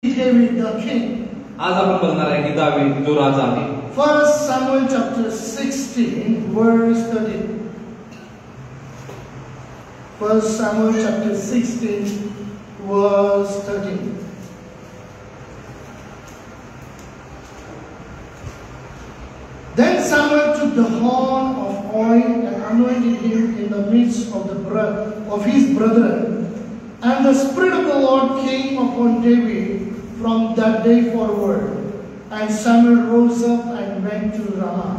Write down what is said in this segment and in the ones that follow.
David the king. आज आपण बघणार आहे की दावीद जो राजा आहे. 1 Samuel chapter 16 verse 13. 1 Samuel chapter 16 verse 13. Then Samuel took the horn of oil and anointed him in the midst of his brethren. And the Spirit of the Lord came upon David from that day forward. And Samuel rose up and went to Ramah.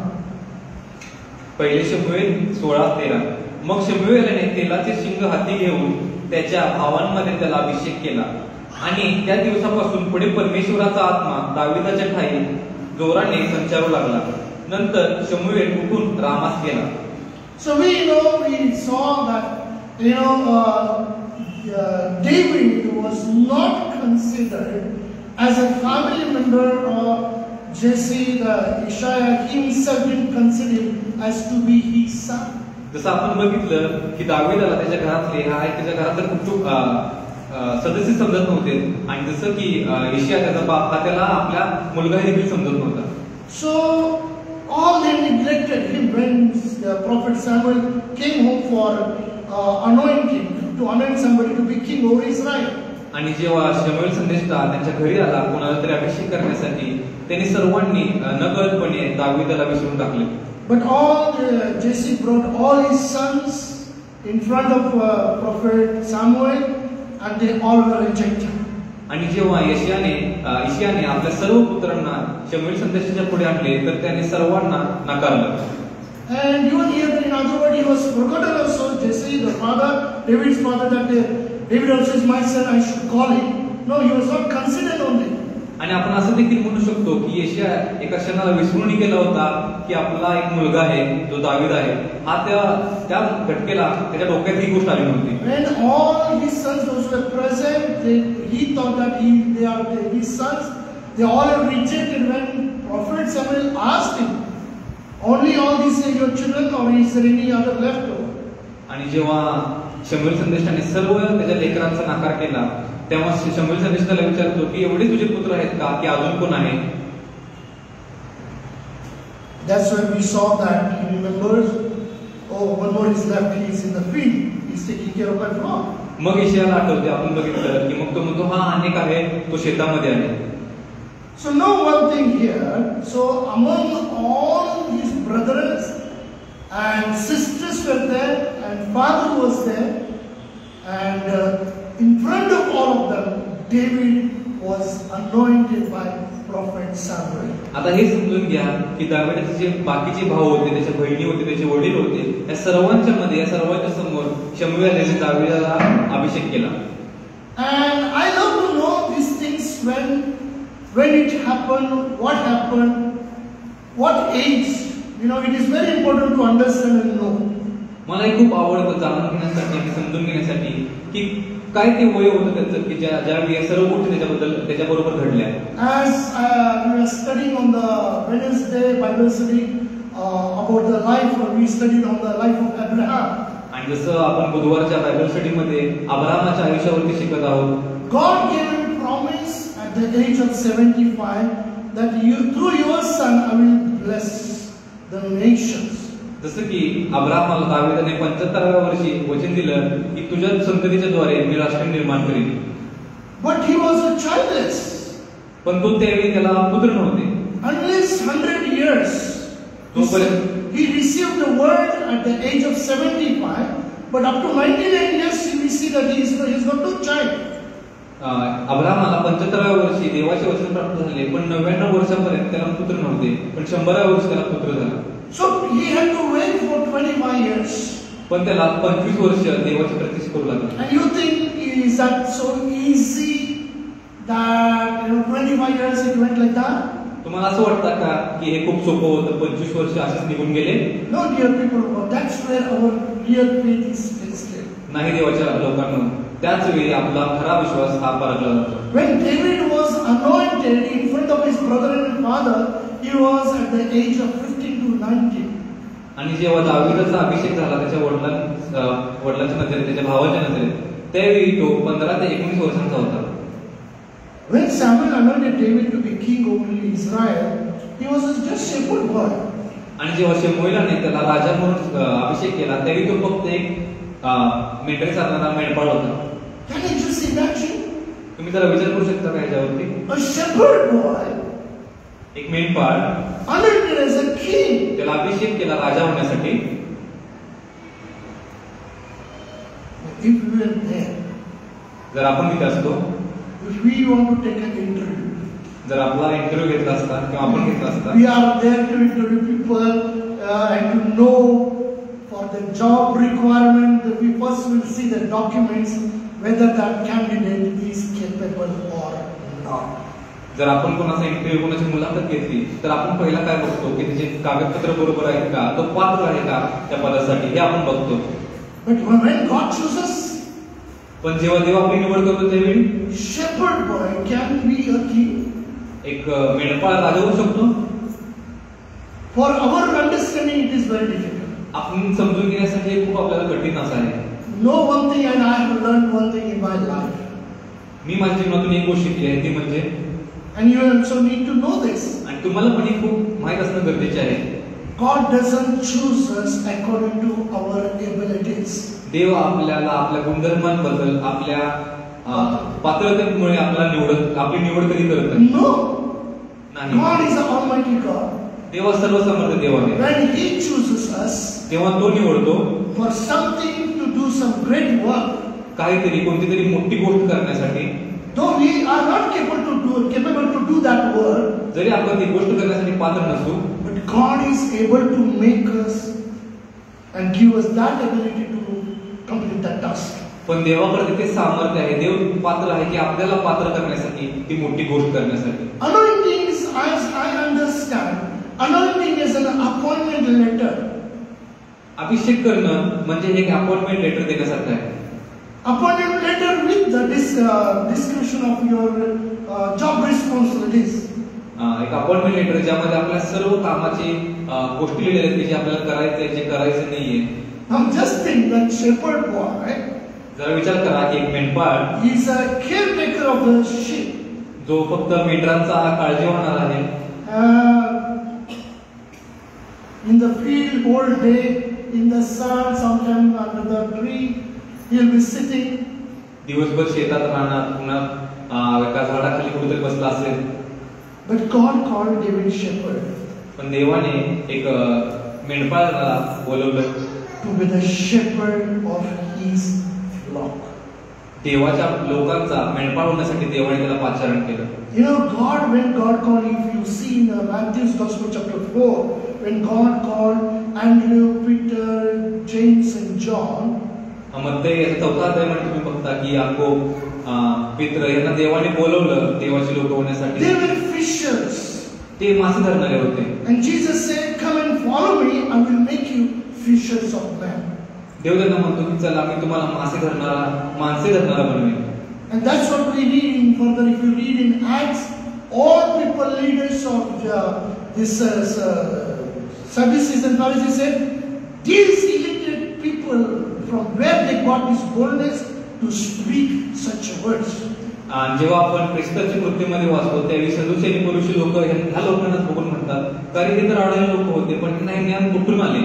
पहिले शमूएल 16:13. मग शमूएलने तेलाचे शिंग हाती घेऊन त्याच्या भावांमध्ये त्याला अभिषेक केला आणि त्या दिवसापासून पुढे परमेश्वराचा आत्मा दाविदाच्या ठाई जोराने संचारू लागला. नंतर शमूएल उठून रामास गेला. So we saw that David was not considered as a family member of Jesse the Isaiah. He himself didn't consider him as to be his son. जसं आपण बघितलं की दावीदाला त्याच्या घरातले त्याच्या घरातले कुटुंब सदस्य समजत नव्हते आणि जसं की यशिया त्याचा बाप हा त्याला आपला मुलगा देखील समजत नव्हता. So all they neglected him when the prophet Samuel came home for anointing to anoint somebody to be king over Israel. आणि जेव्हा शमूएल संदेष्टा त्यांच्या घरी आला कोणाला तरी अभिषेक करण्यासाठी त्यांनी सर्वांनी नकळतपणे दावीदाला विसरून टाकले. But Jesse brought all his sons in front of prophet Samuel and they all were rejected. आणि जेव्हा यशियाने आपल्या सर्व पुत्रांना शमूएल संदेशाच्या पुढे आणले तर त्याने सर्वांना नाकारलं. And even here in other words, he was forgotten also. Jesse, the father, David's father, that David also is my son, I should call him. No, he was not considered only. आणि आपण असं देखील म्हणू शकतो की यशिया एका क्षणाला विसरून गेला होता की आपला एक मुलगा आहे जो दावीद आहे. हा त्या घटकेला त्याच्या डोक्यात ही गोष्ट आली नव्हती. When all his sons those were present, he thought that they are his sons. They all are rejected. When prophet Samuel asked him, only all these are your children, or is there any other left over? आणि जेव्हा शमूएल संदेशाने सर्व त्याच्या लेकरांचा नाकार केला तेव्हा शमूएल संदेशाला विचारतो की एवढे तुझे पुत्र आहेत का की अजून कोण आहे? That's when we saw that he remembers, oh, one more is left, he is in the field, he is taking care of my flock. मग यशियाला आठवते आपण बघितलं की मग तो म्हणतो हा अनेक आहे तो शेतामध्ये आहे. So now one thing here, so among all his brothers and sisters were there and father was there and in front of all of them David was anointed by prophet Samuel. आता हे समजून घ्या की दावीदाचे जे बाकीचे भाऊ होते त्याच्या बहिणी होते त्याचे वडील होते या सर्वांच्या मध्ये या सर्वांच्या समोर शमूएलने दावीदाला अभिषेक केला. And I love to know these things when it happened, what age. It is very important to understand and know. मला खूप आवडतं जाणून घेण्यासाठी आणि समजून घेण्यासाठी की काय ते वय होतं त्याचं की ज्यावेळी सर्व गोष्टी त्याच्याबरोबर घडल्या. As we were studying on the Wednesday Bible study about the life, we studied on the life of Abraham. आणि जसं आपण बुधवारच्या बायबल स्टडी मध्ये अब्राहमाच्या आयुष्यावरती शिकत आहोत. God gave him promise at the age of 75 that through your son I will bless the nations. जसं की अब्राहमाला दावीदाने 75व्या वर्षी वचन दिलं की तुझ्या संततीच्या द्वारे मी राष्ट्र निर्माण करीन. But he was a childless. पण तो त्यावेळी त्याला पुत्र नव्हते. Unless 100 years he received the word at the age of 75, but up to 99 years we see that he is got no child. अब्राहमाला 75व्या वर्षी देवाचे वचन प्राप्त झाले पण 99 वर्षापर्यंत त्याला पुत्र नव्हते पण 100व्या वर्षी त्याला पुत्र झाला. So he had to wait for 25 years. पण त्याला 25 वर्ष देवाची प्रतीक्षा करू लागली. And you think is that so easy that 25 years it went like that? तुम्हाला असं वाटतं का की हे खूप सोपं होतं 25 वर्ष असेच निघून गेले? No, dear people, that's where our real faith is tested. नाही देवाच्या लोकांना त्याच वेळी आपला खरा विश्वास हा परखला जातो. When David was anointed in front of his brother and father, he was at the age of 15 to 19. आणि जेव्हा दावीदाचा अभिषेक झाला त्याच्या वडिलांच्या नजरेत त्याच्या भावाच्या नजरेत त्यावेळी तो 15 ते 19 वर्षांचा होता. When Samuel anointed David to be king over Israel, he was just shepherd boy. आणि जेव्हा शमूएलाने त्याला राजा म्हणून अभिषेक केला त्यावेळी तो फक्त एक मेंढरे चालणारा मेंढपाळ होता. Can you just imagine? तुम्ही जरा विचार करू शकता का याच्यावरती? A shepherd boy, एक मेंढपाळ anointed as a king. त्याला अभिषेक केला राजा होण्यासाठी. If we were there, जर आपण तिथे असतो, if we want to take an interview, जर आपला इंटरव्ह्यू घेतला असता किंवा आपण घेतला असता, we are there to interview people and to know for the job requirement that we first will see the documents whether that candidate is capable or not. जर आपण कोणाचा इंटरव्ह्यू कोणाची मुलाखत घेतली तर आपण पहिला काय बघतो की त्याचे कागदपत्र बरोबर आहेत का, तो पात्र आहे का त्या पदासाठी, हे आपण बघतो. But when God chooses, पण जेव्हा देव आपली निवड करतो त्यावेळी shepherd boy can be a king. एक मेंढपाळ राजा होऊ शकतो. For our understanding, it is very difficult. आपण समजून घेण्यासाठी हे खूप आपल्याला कठीण असं आहे. Know one thing, and I have learned one thing in my life. मी माझ्या जीवनातून एक गोष्ट शिकली आहे ती म्हणजे, And you also need to know this. आणि तुम्हाला पण हे खूप माहित असणं गरजेचे आहे, God doesn't choose us according to our abilities. देव आपल्याला आपल्या गुणधर्मांबद्दल आपल्या पात्रतेमुळे आपली निवड कधी करत No. नाही. God is an almighty God. देव सर्वसमर्थ देव आहे. When He chooses us तेव्हा तो निवडतो for something to do some great work, काहीतरी कोणती तरी मोठी गोष्ट करण्यासाठी. though we are not capable to do that work, जरी आपण ती गोष्ट करण्यासाठी पात्र नसू, but God is able to make us and give us that ability to complete that task. पण देवाकडे ते सामर्थ्य आहे, देव पात्र आहे की आपल्याला पात्र करण्यासाठी ती मोठी गोष्ट करण्यासाठी. Anointing is, as I understand, anointing is an appointment letter. अभिषेक करणं म्हणजे एक अपॉइंटमेंट लेटर देण्यासारखं आहे. Appointment letter with the description of your job responsibilities. एक अपॉइंटमेंट लेटर ज्यामध्ये आपल्या सर्व कामाची गोष्टी लिहिलेल्या आहेत की जे आपल्याला करायचे जे करायचे नाहीये. Now just think that shepherd boy, जरा विचार करा की एक मेंढपाळ he is a caretaker of the sheep. जो फक्त मेंढरांचा काळजी होणार आहे. In the field whole day, in the sun, sometimes under the tree, he will be sitting. दिवसभर शेतात राहणार, पुन्हा एका झाडाखाली कुठेतरी बसला असेल. But God called David shepherd. पण देवाने एक मेंढपाळाला बोलवलं to be the shepherd of his flock. देवाच्या लोकांचा मेंढपाळ होण्यासाठी देवाने त्याला पाचारण केलं. You know, when God called, if you see in Matthew's Gospel chapter 4, when God called Andrew, Peter, James and John, मत्ते 4 अध्यायामध्ये तुम्ही बघता की याकोब, पेत्र यांना देवाने बोलवलं देवाचे लोक होण्यासाठी. they were fishers. ते मासे धरणारे होते. And Jesus said, come and follow me, I will make you fishers of men. देव त्यांना म्हणतो की चला मी तुम्हाला मासे धरणारा बनवेन. And that's what we read in further. If you read in Acts, all people, leaders of this Sadducees and Pharisees said, these elected people, from where they got this boldness to speak such words. जेव्हा आपण ख्रिस्ताच्या कृतीमध्ये वाचतो त्यावेळी सदुसेई आणि फरीसी लोक ह्या लोकांना बघून म्हणतात कारण ते तर आडले लोक होते पण त्यांना हे ज्ञान कुठून आले.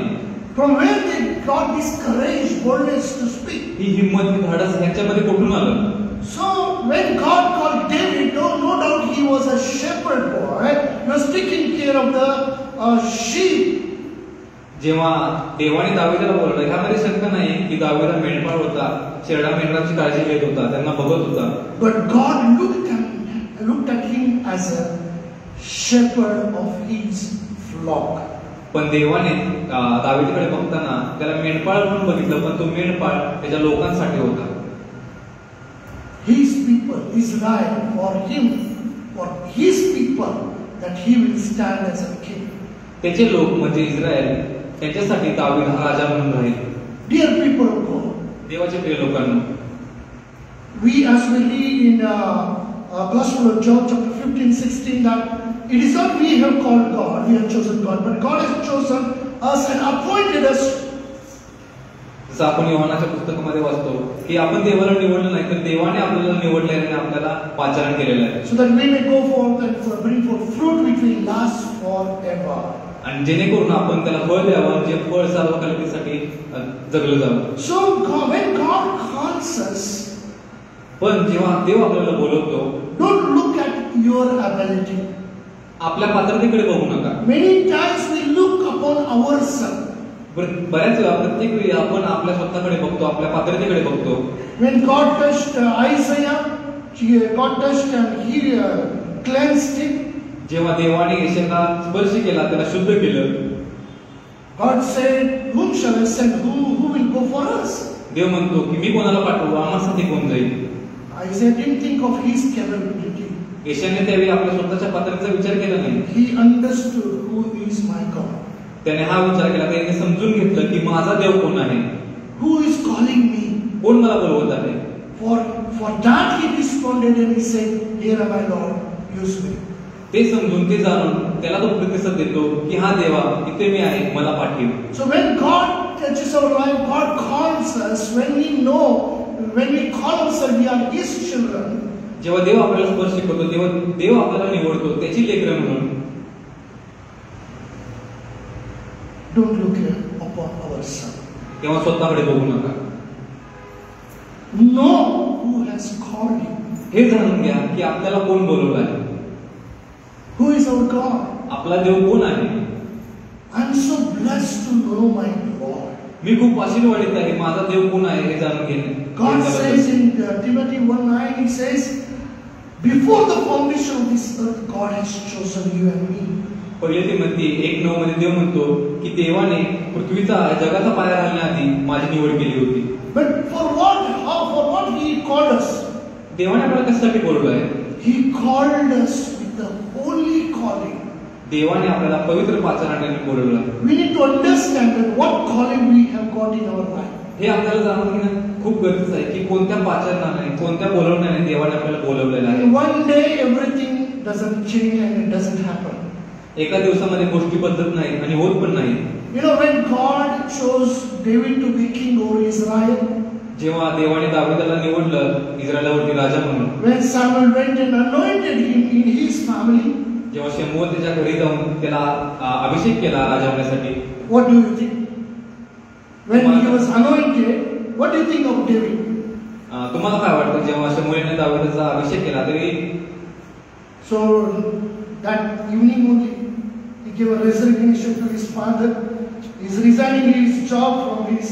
From where they got this courage, boldness to speak. ही हिम्मत ही धाडस ह्याच्यामध्ये कुठून आलं. So when God called David, no doubt he was a shepherd boy. He was taking care of the sheep. जेव्हा देवाने दावीदाला बोलवलं ह्यामध्ये शंका नाही की दावीदा मेंढपाळ होता, शेळ्या मेंढरांची काळजी घेत होता, त्यांना बघत होता. But God looked at him as a shepherd of his flock. पण देवाने दावीदाकडे बघताना त्याला मेंढपाळ म्हणून बघितलं पण तो मेंढपाळ त्याच्या लोकांसाठी होता. His people, Israel, for his people, that he will stand as a king. त्याचे लोक म्हणजे इस्रायल त्यांच्यासाठी दावीद हा राजा म्हणून राहील. Dear people of God, देवाचे प्रिय लोकांनो, we as we read in Gospel of John chapter 15-16 that it is not we who have called God, we have chosen God, but God has chosen us and appointed us जसं आपण योहानाच्या पुस्तकामध्ये वाचतो की आपण देवाला निवडलं नाही तर देवाने आपल्याला निवडलं आणि आपल्याला पाचारण केलेलं आहे. So that we may go forth and bring forth fruit which will last forever. आणि जेणेकरून आपण त्याला फळ द्यावं जे फळ सार्वकालिकतेसाठी जगलं जावं. So when God calls us, पण जेव्हा देव आपल्याला बोलवतो, don't look at your ability. आपल्या पात्रतेकडे बघू नका. Many times we look upon ourselves. बऱ्याच वेळा प्रत्येक वेळी आपण आपल्या स्वतःकडे बघतो, आपल्या पात्रतेकडे बघतो. When God touched Isaiah, God touched and He cleansed him. जेव्हा देवाने यशाला स्पर्श केला, त्याला शुद्ध केलं. God said, "Whom shall I send? Who will go for us?" देव म्हणतो की मी कोणाला पाठवू, आम्हासाठी कोण जाईल? Isaiah didn't think of his capability. यशाने त्यावेळी आपल्या स्वतःच्या पात्रतेचा विचार केला नाही. He understood who is my God. त्याने हा विचार केला, त्याने समजून घेतलं की माझा देव कोण आहे, Who is calling me? कोण मला बोलवत आहे. For that he responded and he said, "Here am I, Lord, use me." ते समजून ते जाणून त्याला तो प्रतिसाद देतो की हा देवा इथे मी आहे, मला पाठव. So when God touches our life, God calls us. When we call ourselves, we are His children. जेव्हा देव आपल्याला स्पर्श करतो तेव्हा देव आपल्याला निवडतो त्याची लेकरं म्हणून. Don't look upon ourselves. तेव्हा स्वतःकडे बघू नका. Know who has called you. हे जाणून घ्या की आपल्याला कोण बोलवलं आहे. Who is our God? आपला देव कोण आहे. I am so blessed to know my Lord. मी खूप आशीर्वादित आहे, माझा देव कोण आहे हे जाणून घेणे. God says in Timothy 1:9, He says, "Before the foundation of this earth, God has chosen you and me." पहिले तिमोथी 1:9 मध्ये देव म्हणतो की देवाने पृथ्वीचा जगाचा पाया घालण्याआधी माझी निवड केली होती. But for what He called us? देवाने आपल्याला कशासाठी बोलवलं आहे. He called us with the holy calling. देवाने आपल्याला पवित्र पाचराने बोलवलं आहे. We need to understand that what calling we have got in our life. हे आपल्याला जाणून घेणं खूप गरजेचं आहे की कोणत्या पाचरणाने, कोणत्या बोलवण्याने देवाने आपल्याला बोलवलेलं आहे. In one day everything doesn't change and it doesn't happen. एका दिवसामध्ये गोष्टी बदलत नाहीत आणि होत पण नाही. You know, when God chose David to be king over Israel, जेव्हा देवाने दाविदाला निवडलं इस्रायलावरती राजा म्हणून, when Samuel went and anointed him in his family, जेव्हा शमूएल त्याच्या घरी जाऊन त्याला अभिषेक केला राजा होण्यासाठी, what do you think? When he was anointed, what do you think of David? तुम्हाला काय वाटतं जेव्हा शमूएलने दाविदाचा अभिषेक केला तरी? So that evening only he gave a resignation to his father. He is resigning his job from his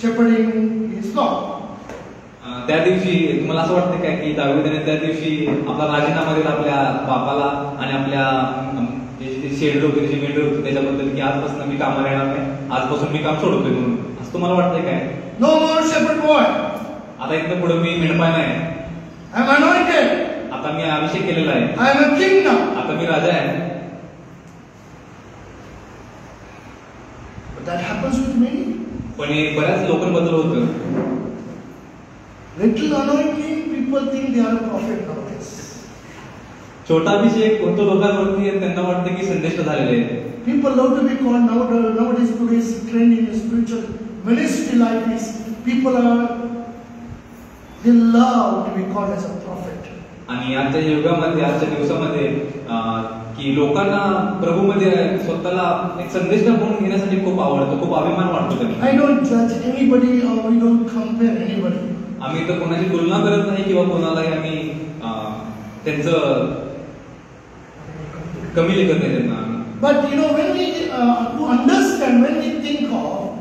shepherding his flock. त्या दिवशी तुम्हाला असं वाटतं काय की दाविदाने त्या दिवशी आपला राजीनामा दिला आपल्या बापाला आणि आपल्या शेड होते जे मेंढर होते त्याच्याबद्दल की आजपासून मी कामाला येणार नाही, आजपासून मी काम सोडतोय म्हणून. असं तुम्हाला वाटतंय काय? No more shepherd boy. आता इथं पुढे मी मेंढपाळ नाही, I am anointed. आता मी अभिषेक केलेला आहे, I am a king now. आता मी राजा आहे. But that happens with many. पण हे बऱ्याच लोकांबद्दल होतं. Little anointing, people think they are a prophet nowadays. छोटा अभिषेक होतो लोकांवरती आणि त्यांना वाटतं की संदेश झालेले आहे. People love to be called nowadays. Today's trend in spiritual ministry life is they love to be called as a prophet. आणि आजच्या युगामध्ये, आजच्या दिवसामध्ये की लोकांना प्रभूमध्ये स्वतःला एक संदेश म्हणून घेण्यासाठी खूप आवडतं, खूप अभिमान वाटतो त्यांना. I don't judge anybody or we don't compare anybody. आम्ही तर कोणाची तुलना करत नाही किंवा कोणालाही आम्ही त्यांचं कमी लेखत नाही त्यांना. But you know, when we to understand, when we think of,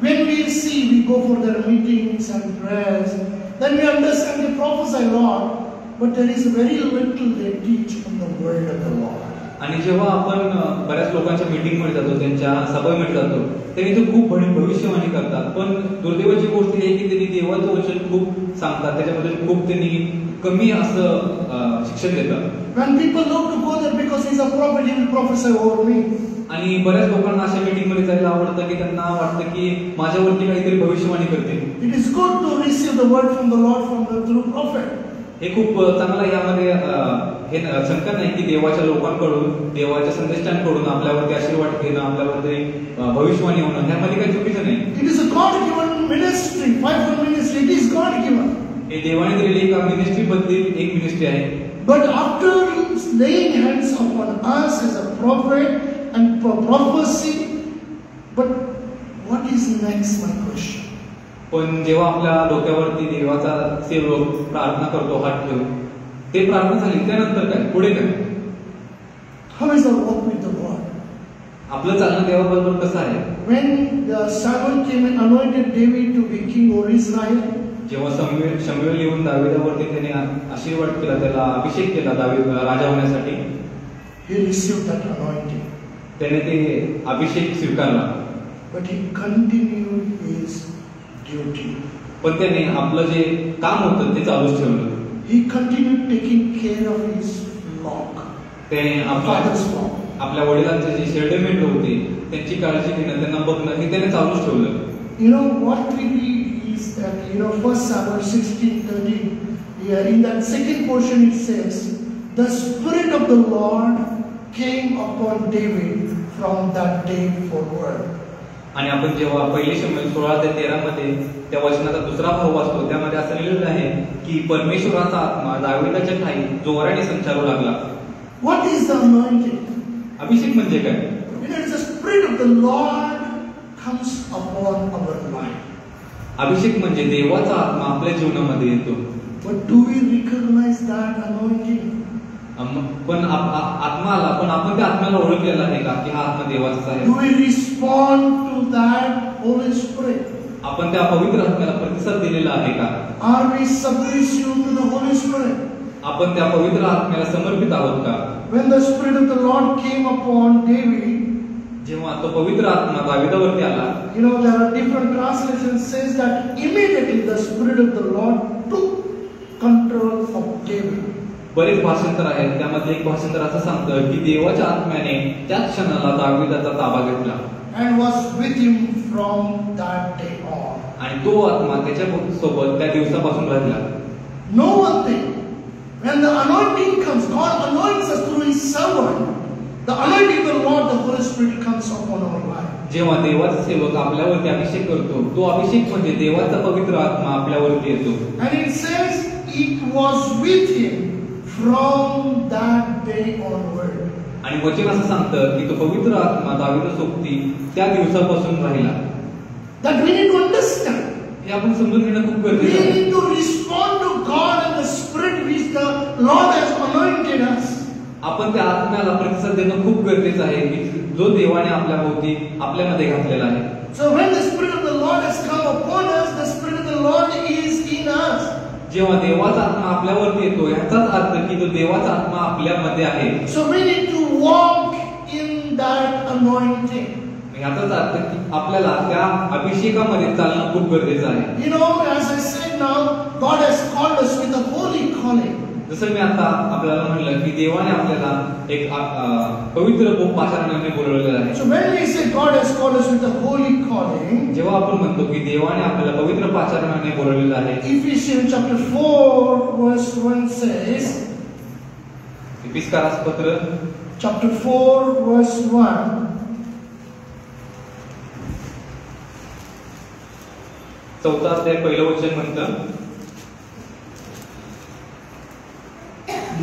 when we see, we go for their meetings and prayers, then we understand they prophesy a lot, but there is very little they teach on the word of the Lord. आणि जेव्हा आपण बऱ्याच लोकांच्या मीटिंगमध्ये जातो, त्यांच्या सभामध्ये जातो, त्यांनी ते खूप भविष्यवाणी करतात, पण दुर्दैवाची गोष्ट आहे की त्यांनी देवाचं वचन खूप सांगतात, त्याच्याबद्दल खूप त्यांनी कमी असं शिक्षण देतात. When people love to go there because he's a prophet, he will prophesy over me. आणि बऱ्याच लोकांना अशा मीटिंगमध्ये जायला आवडतं की त्यांना वाटतं की माझ्यावरती काहीतरी भविष्यवाणी करतील. It is good to receive the word from the Lord through prophet. हे खूप चांगलं यामध्ये हे शंका नाही की देवाच्या लोकांकडून, देवाच्या संदेशांकडून आपल्यावरती आशीर्वाद घेणं, आपल्यावरती भविष्यवाणी होणं, ह्यामध्ये काही चुकीचं नाही. It is a God-given ministry, fivefold ministry. It is God-given. हे देवाने दिलेली एका मिनिस्ट्री बद्दल एक मिनिस्ट्री आहे. But after laying hands upon us as a prophet and prophecy, but what is next, my question? पण जेव्हा आपल्या डोक्यावरती देवाचा सेवक प्रार्थना करतो हात ठेवून, ते प्रार्थना झाली त्यानंतर काय, पुढे काय? How is our walk with the Lord? आपलं चालणं देवाबरोबर कसं आहे? When Samuel came and anointed David to be king over Israel, जेव्हा शमूएल येऊन दाविदावरती त्याने आशीर्वाद केला, त्याला अभिषेक केला दावीद राजा होण्यासाठी, he received that anointing. त्याने ते अभिषेक स्वीकारला. But he continued his duty. पण त्याने आपलं जे काम होतं ते चालूच ठेवलं. He continued taking care of his flock. त्याने Father's flock. आपल्या वडिलांचे जे शेळडे मेंढर होते त्यांची काळजी घेणं, त्यांना बघणं हे त्याने चालूच ठेवलं. You know what we read is that, 1 Samuel 16:13, in that second portion it says, the Spirit of the Lord came upon David from that day forward. आणि आपण जेव्हा पहिले शमूएल 16-13 मध्ये त्या वचनाचा दुसरा भाग वाचतो, त्यामध्ये असं लिहिलेलं आहे की परमेश्वराचा आत्मा दाविदाच्या ठाई जोराने संचारू लागला. What is the anointing? अभिषेक म्हणजे काय? It is the Spirit of the Lord comes upon our life. अभिषेक म्हणजे देवाचा आत्मा आपल्या जीवनामध्ये येतो. But do we recognize that anointing? पण आत्मा आला, पण आपण त्या आत्म्याला ओळखलेला आहे का की हा आत्मा देवाचाच आहे? Do we respond to that Holy Spirit? आपण त्या पवित्र आत्म्याला प्रतिसाद दिलेला आहे का? Are we submissive to the Holy Spirit? आपण त्या पवित्र आत्म्याला समर्पित आहोत का? When the Spirit of the Lord came upon David, जेव्हा तो पवित्र आत्मा दाविदावरती आला, there are different translations says that immediately the Spirit of the Lord took control of David. बरेच भाषांतर आहेत, त्यामध्ये एक भाषांतर असं सांगतं की देवाच्या आत्म्याने त्याच क्षणाला दाविदाचा ताबा घेतला and was with him from that day on. आणि तो आत्मा त्याच्या सोबत त्या दिवसापासून राहिला. No one thing. When the anointing comes, God anoints us through His servant. The anointing of the Lord, the Holy Spirit comes upon our life. जेव्हा देवाचा सेवक आपल्यावरती अभिषेक करतो, तो अभिषेक म्हणजे देवाचा पवित्र आत्मा आपल्यावरती येतो. And it says it was with him from that day onward. आणि वचन असं सांगतं की तो पवित्र आत्मा दाविदासोबती त्या दिवसापासून राहिला. That we need to understand. हे आपण समजून घेणं खूप We गरजेचं आहे. need to respond to God and the Spirit which the Lord has anointed us. आपण त्या आत्म्याला प्रतिसाद देणं खूप गरजेचं आहे की जो देवाने आपल्याभोवती आपल्यामध्ये घातलेला आहे. So when the Spirit of the Lord has come upon us, the Spirit of the Lord is in us. जेव्हा देवाचा आत्मा आपल्यावरती येतो याचाच अर्थ की तो देवाचा आत्मा आपल्यामध्ये आहे. So we need to walk in that anointing. याचाच अर्थ की आपल्याला त्या अभिषेकामध्ये चालणं खूप गरजेचं आहे. As I said now, God has called us with a holy calling. जसं मी आता आपल्याला म्हणलं की देवाने आपल्याला एक पवित्र पाचारणाने बोलवलेलं आहे. So when we say God has called us with a holy calling, जेव्हा आपण म्हणतो की देवाने आपल्याला पवित्र पाचारणाने बोलवलेलं आहे, Ephesians chapter 4 verse 1 says, इफिसकारास पत्र chapter 4 verse 1, चौथा अध्याय पहिलं वचन म्हणतं,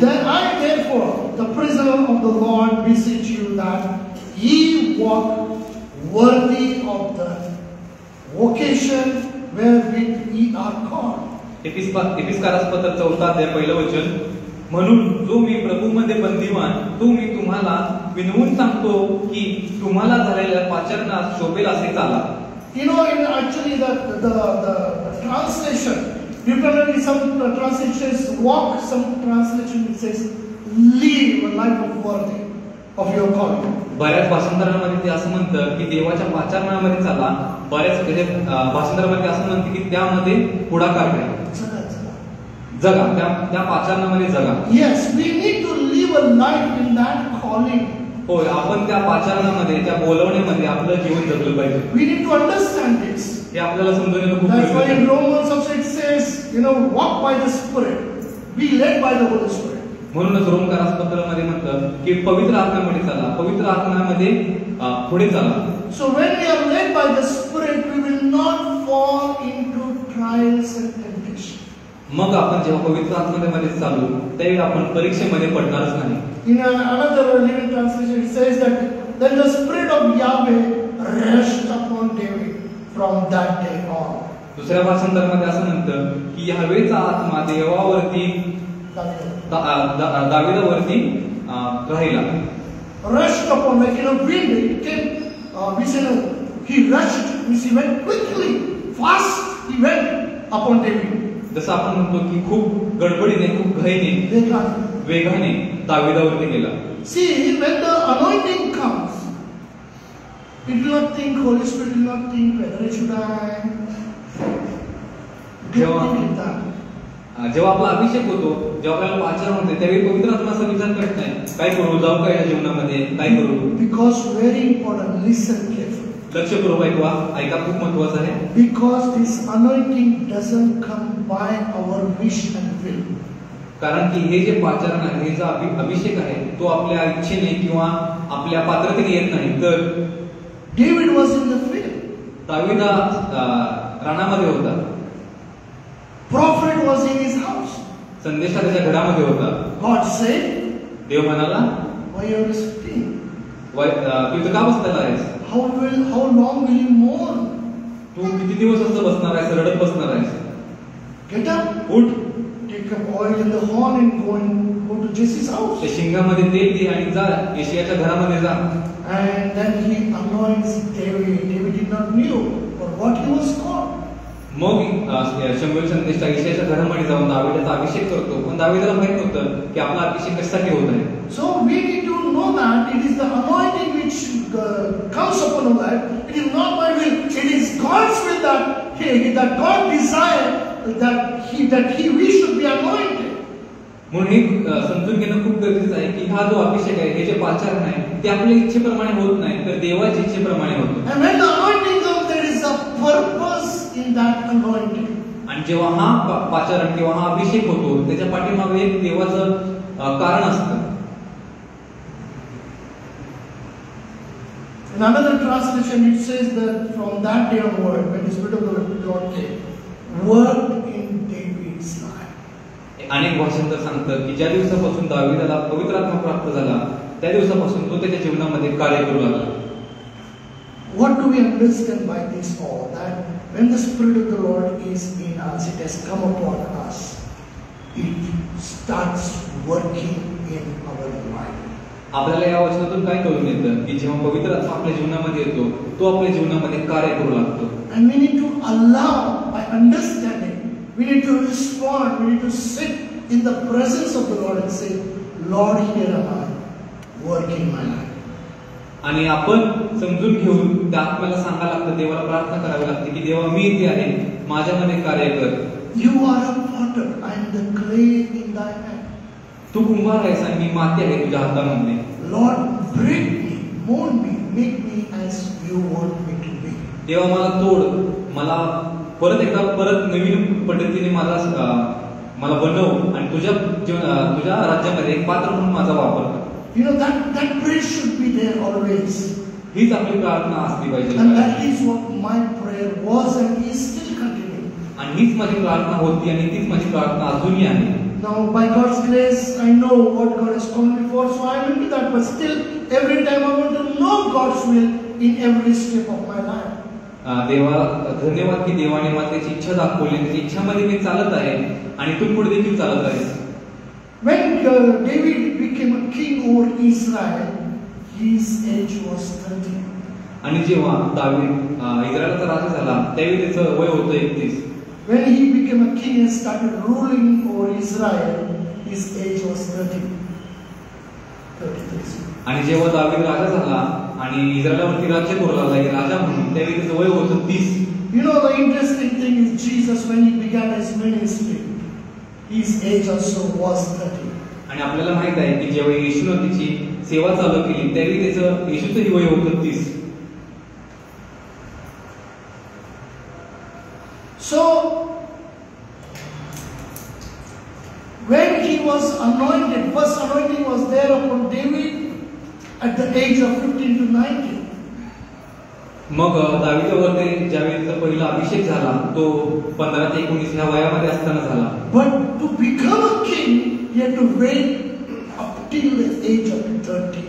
Then I therefore, the prisoner of the Lord, beseech you that ye walk worthy of the vocation wherewith ye are called. इफिसकारास पत्र चौथा अध्याय पहिलं वचन, म्हणून जो मी प्रभूमध्ये बंदीवान तो मी तुम्हाला विनवून सांगतो की तुम्हाला झालेल्या पाचारणास शोभेल असे चाला. Actually the translation, differently some translations walk, some translation it says live a life of worthy of your calling. बऱ्याच भाषांतरांमध्ये ते असं म्हणतं की देवाच्या पाचारणामध्ये चाला, बऱ्याच भाषांतरांमध्ये असं म्हणतं की त्यामध्ये पुढाकार घ्या, जगा त्या पाचारणामध्ये जगा. Yes, we need to live a life in that calling. होय, आपण त्या पाचारणामध्ये त्या बोलवण्यामध्ये आपलं जीवन जगलं पाहिजे. We need to understand this. हे आपल्याला समजून घेणं खूप That's why गरजेचं in आहे. Romans also it says, walk by the Spirit, be led by the Holy Spirit. म्हणूनच रोमकारास पत्रामध्ये म्हणतात की पवित्र आत्म्यामध्ये चाला, पवित्र आत्म्यामध्ये पुढे चाला. So when we are led by the Spirit, we will not fall into trials and temptation. मग आपण जेव्हा पवित्र आत्म्यामध्ये चालू त्यावेळी आपण परीक्षेमध्ये पडणारच नाही. In another living translation, it says that then the Spirit of Yahweh rushed upon David from that day on. दुसऱ्या भाषांतरामध्ये असं म्हणतं की यावेचा आत्मा देवावरती दाविदावरती राहिला. Rushed upon, like wind, it came. We say no, he rushed, means he went quickly, fast, he went upon David. जसं आपण म्हणतो की खूप गडबडीने, खूप घाईने, वेगाने दाविदावरती गेला. See, when the anointing comes, it will not think, Holy Spirit will not think whether should I. जेव्हा आपला अभिषेक होतो, जेव्हा आपल्याला वाचन होते, त्यावेळी पवित्र आत्मा असा विचार करत नाही काय करू, जाऊ का या जीवनामध्ये, काय करू. Because very important, listen carefully. लक्षपूर्वक ऐकवा, ऐका, खूप महत्त्वाचं आहे. Because this anointing doesn't come by our wish and will. कारण की हे जे पाचारण आहे, हे जो अभिषेक आहे, तो आपल्या इच्छेने किंवा आपल्या पात्रतेने येत नाही. तर David was in the field. दाविदा रानामध्ये होता. Prophet was in his house. संदेशा त्याच्या घरामध्ये होता. God said, देव म्हणाला, why you are sitting? तू इथं का बसलेला आहेस? How long will you mourn? तू किती दिवस असं बसणार आहेस, रडत बसणार आहेस? Get up, उठ, take up oil in the horn and go to Jesse's house. त्या शिंगामध्ये तेल दे आणि जा येशियाच्या घरामध्ये जा. And then he anoints David. David did not know for what he was called. मग शमूएल संदेशा येशियाच्या घरामध्ये जाऊन दाविदाचा अभिषेक करतो. पण दाविदाला माहित नव्हतं की आपला अभिषेक कशासाठी होत आहे. So we need to know that it is the anointing which comes upon our life. It is not my will. It is God's will that God desired that we should be anointed. म्हणून हे समजून घेणं खूप गरजेचं आहे की हा जो अभिषेक आहे, हे जे पाचारण आहे, ते आपल्या इच्छेप्रमाणे होत नाही, तर देवाच्या इच्छेप्रमाणे होतं. And when the anointing comes, there is a purpose in that anointing. आणि जेव्हा हा पाचारण किंवा हा अभिषेक होतो, त्याच्या पाठीमागे एक देवाचं कारण असतं. In another translation, it says that from that day onward, when the Spirit of the Lord came, worked in David's life. अनेक भाषांतर सांगतात की ज्या दिवसापासून दाविदाला पवित्र आत्मा प्राप्त झाला, त्या दिवसापासून तो त्याच्या जीवनामध्ये कार्य करू लागला. What do we understand by this all? That when the Spirit of the Lord is in us, it has come upon us, it starts working in our life. आपल्याला या वचनातून काय कळून येतं की जेव्हा पवित्र आत्मा आपल्या जीवनामध्ये येतो, तो आपल्या जीवनामध्ये कार्य करू लागतो. And we need to allow, by understanding, we need to respond, we need to sit in the presence of the Lord and say, Lord, here am I, work in my life. आणि आपण समजून घेऊन त्या आत्म्याला सांगायला लागतं, देवाला प्रार्थना करावी लागते की देवा मी इथे आहे, माझ्यामध्ये कार्य कर. You are a potter, I am the clay in thy hand. तू कुंभार आहेस आणि मी माती आहे तुझ्या हातामध्ये. Lord, break me, mold me, make me as you want me to be. देवा मला तोड, मला परत नवीन पद्धतीने मला बनव आणि तुझ्या राज्यामध्ये एक पात्र म्हणून माझा वापर कर. You know that prayer should be there always. हीच आपली प्रार्थना असली पाहिजे. And that is what my prayer was and is still continuing. आणि हीच माझी प्रार्थना होती आणि तीच माझी प्रार्थना अजूनही आहे. Now by God's grace I know what God has called me for, so I am into that, but still every time I want to know God's will in every step of my life. देवा धन्यवाद की देवाने मला त्याची इच्छा दाखवली, त्याची इच्छामध्ये मी चालत आहे आणि तू पुढे देखील चालत आहेस. When David became a king over Israel, his age was 30. आणि जेव्हा दावीद इस्रायलचा राजा झाला, त्यावेळी त्याचं वय होतं 31. When he became a king and started ruling over Israel, his age was 33. आणि जेव्हा दावीद राजा झाला आणि इस्रायलवरती राज्य करू लागला राजा म्हणून, त्यावेळी त्याचं वय होतं 30. You know the interesting thing is Jesus, when he began his ministry, his age also was 30. आणि आपल्याला माहित आहे की जेव्हा येशूने त्याची सेवा चालू केली, त्यावेळी त्याचं येशूचंही वय होतं 30. So when he was anointed, first anointing was there upon David at the age of 15 to 19. मग दाविदावरती ज्यावेळी त्याचा पहिला अभिषेक झाला तो 15 ते 19 ह्या वयामध्ये असताना झाला. But to become a king, he had to wait up till the age of 30.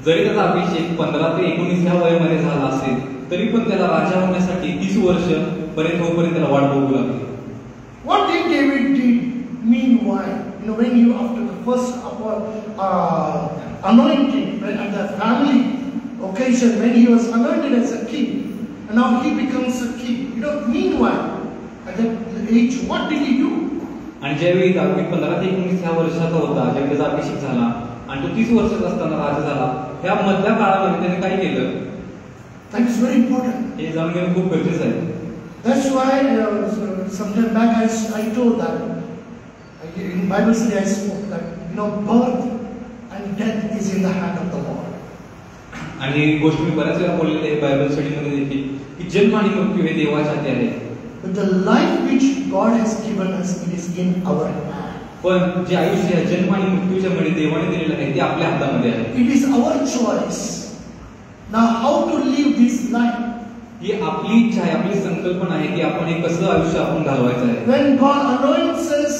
जरी त्याचा अभिषेक 15 ते 19 ह्या वयामध्ये झाला असेल तरी पण त्याला राजा होण्यासाठी 30 वर्ष पर्यंत होईपर्यंत त्याला वाट बघू लागली. What did David did meanwhile? When you after the first anointing, when at the family occasion, when he was anointed as a king, and now he becomes a king. Meanwhile, at that age, what did he do? आणि ज्यावेळी दावीद 15 ते 19 ह्या वर्षाचा होता, ज्यावेळी त्याचा अभिषेक झाला आणि तो 30 वर्षाचा असताना राजा झाला, ह्या मधल्या काळामध्ये त्याने काय केलं? That is very important. हे जाणून घेणं खूप गरजेचं आहे. That's why some time back I told that in Bible study I spoke that birth and death is in the hand of the Lord. आणि गोष्ट मी बऱ्याच वेळा बोललेली आहे बायबल स्टडी मध्ये देखील की जन्म आणि मृत्यू हे देवाच्या हाती आहे. But the life which God has given us, it is in our hand. पण जे आयुष्य आहे जन्म आणि मृत्यूच्या मध्ये देवाने दिलेलं आहे ते आपल्या हातामध्ये आहे. It is our choice. Now how to live this life? ही आपली इच्छा आहे, आपली संकल्पना आहे की आपण हे कसं आयुष्य आपण घालवायचं आहे. When God anoints us,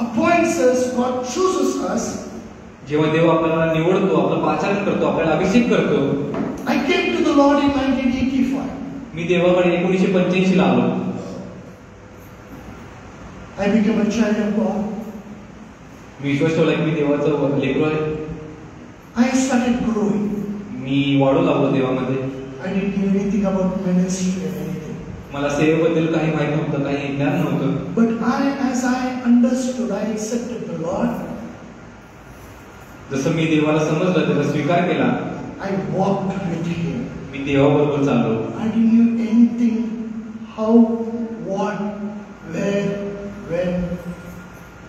appoints us, God chooses us. जेव्हा देव आपल्याला निवडतो, आपलं पाचारण करतो, आपल्याला अभिषेक करतो. I came to the Lord in 1985. मी देवाकडे 1985 ला आलो. I became a child of God. मी विश्वास ठेवला की मी देवाचं लेकरू आहे. I started growing. मी वाढू लागलो देवामध्ये. I didn't know anything about ministry and anything. मला सेवेबद्दल काही माहित नव्हतं, काही ज्ञान नव्हतं. But as I understood, I accepted the Lord. जसं मी देवाला समजलं, त्याचा स्वीकार केला. I walked with Him. मी देवाबरोबर चाललो. I didn't know anything, how, what, where, when,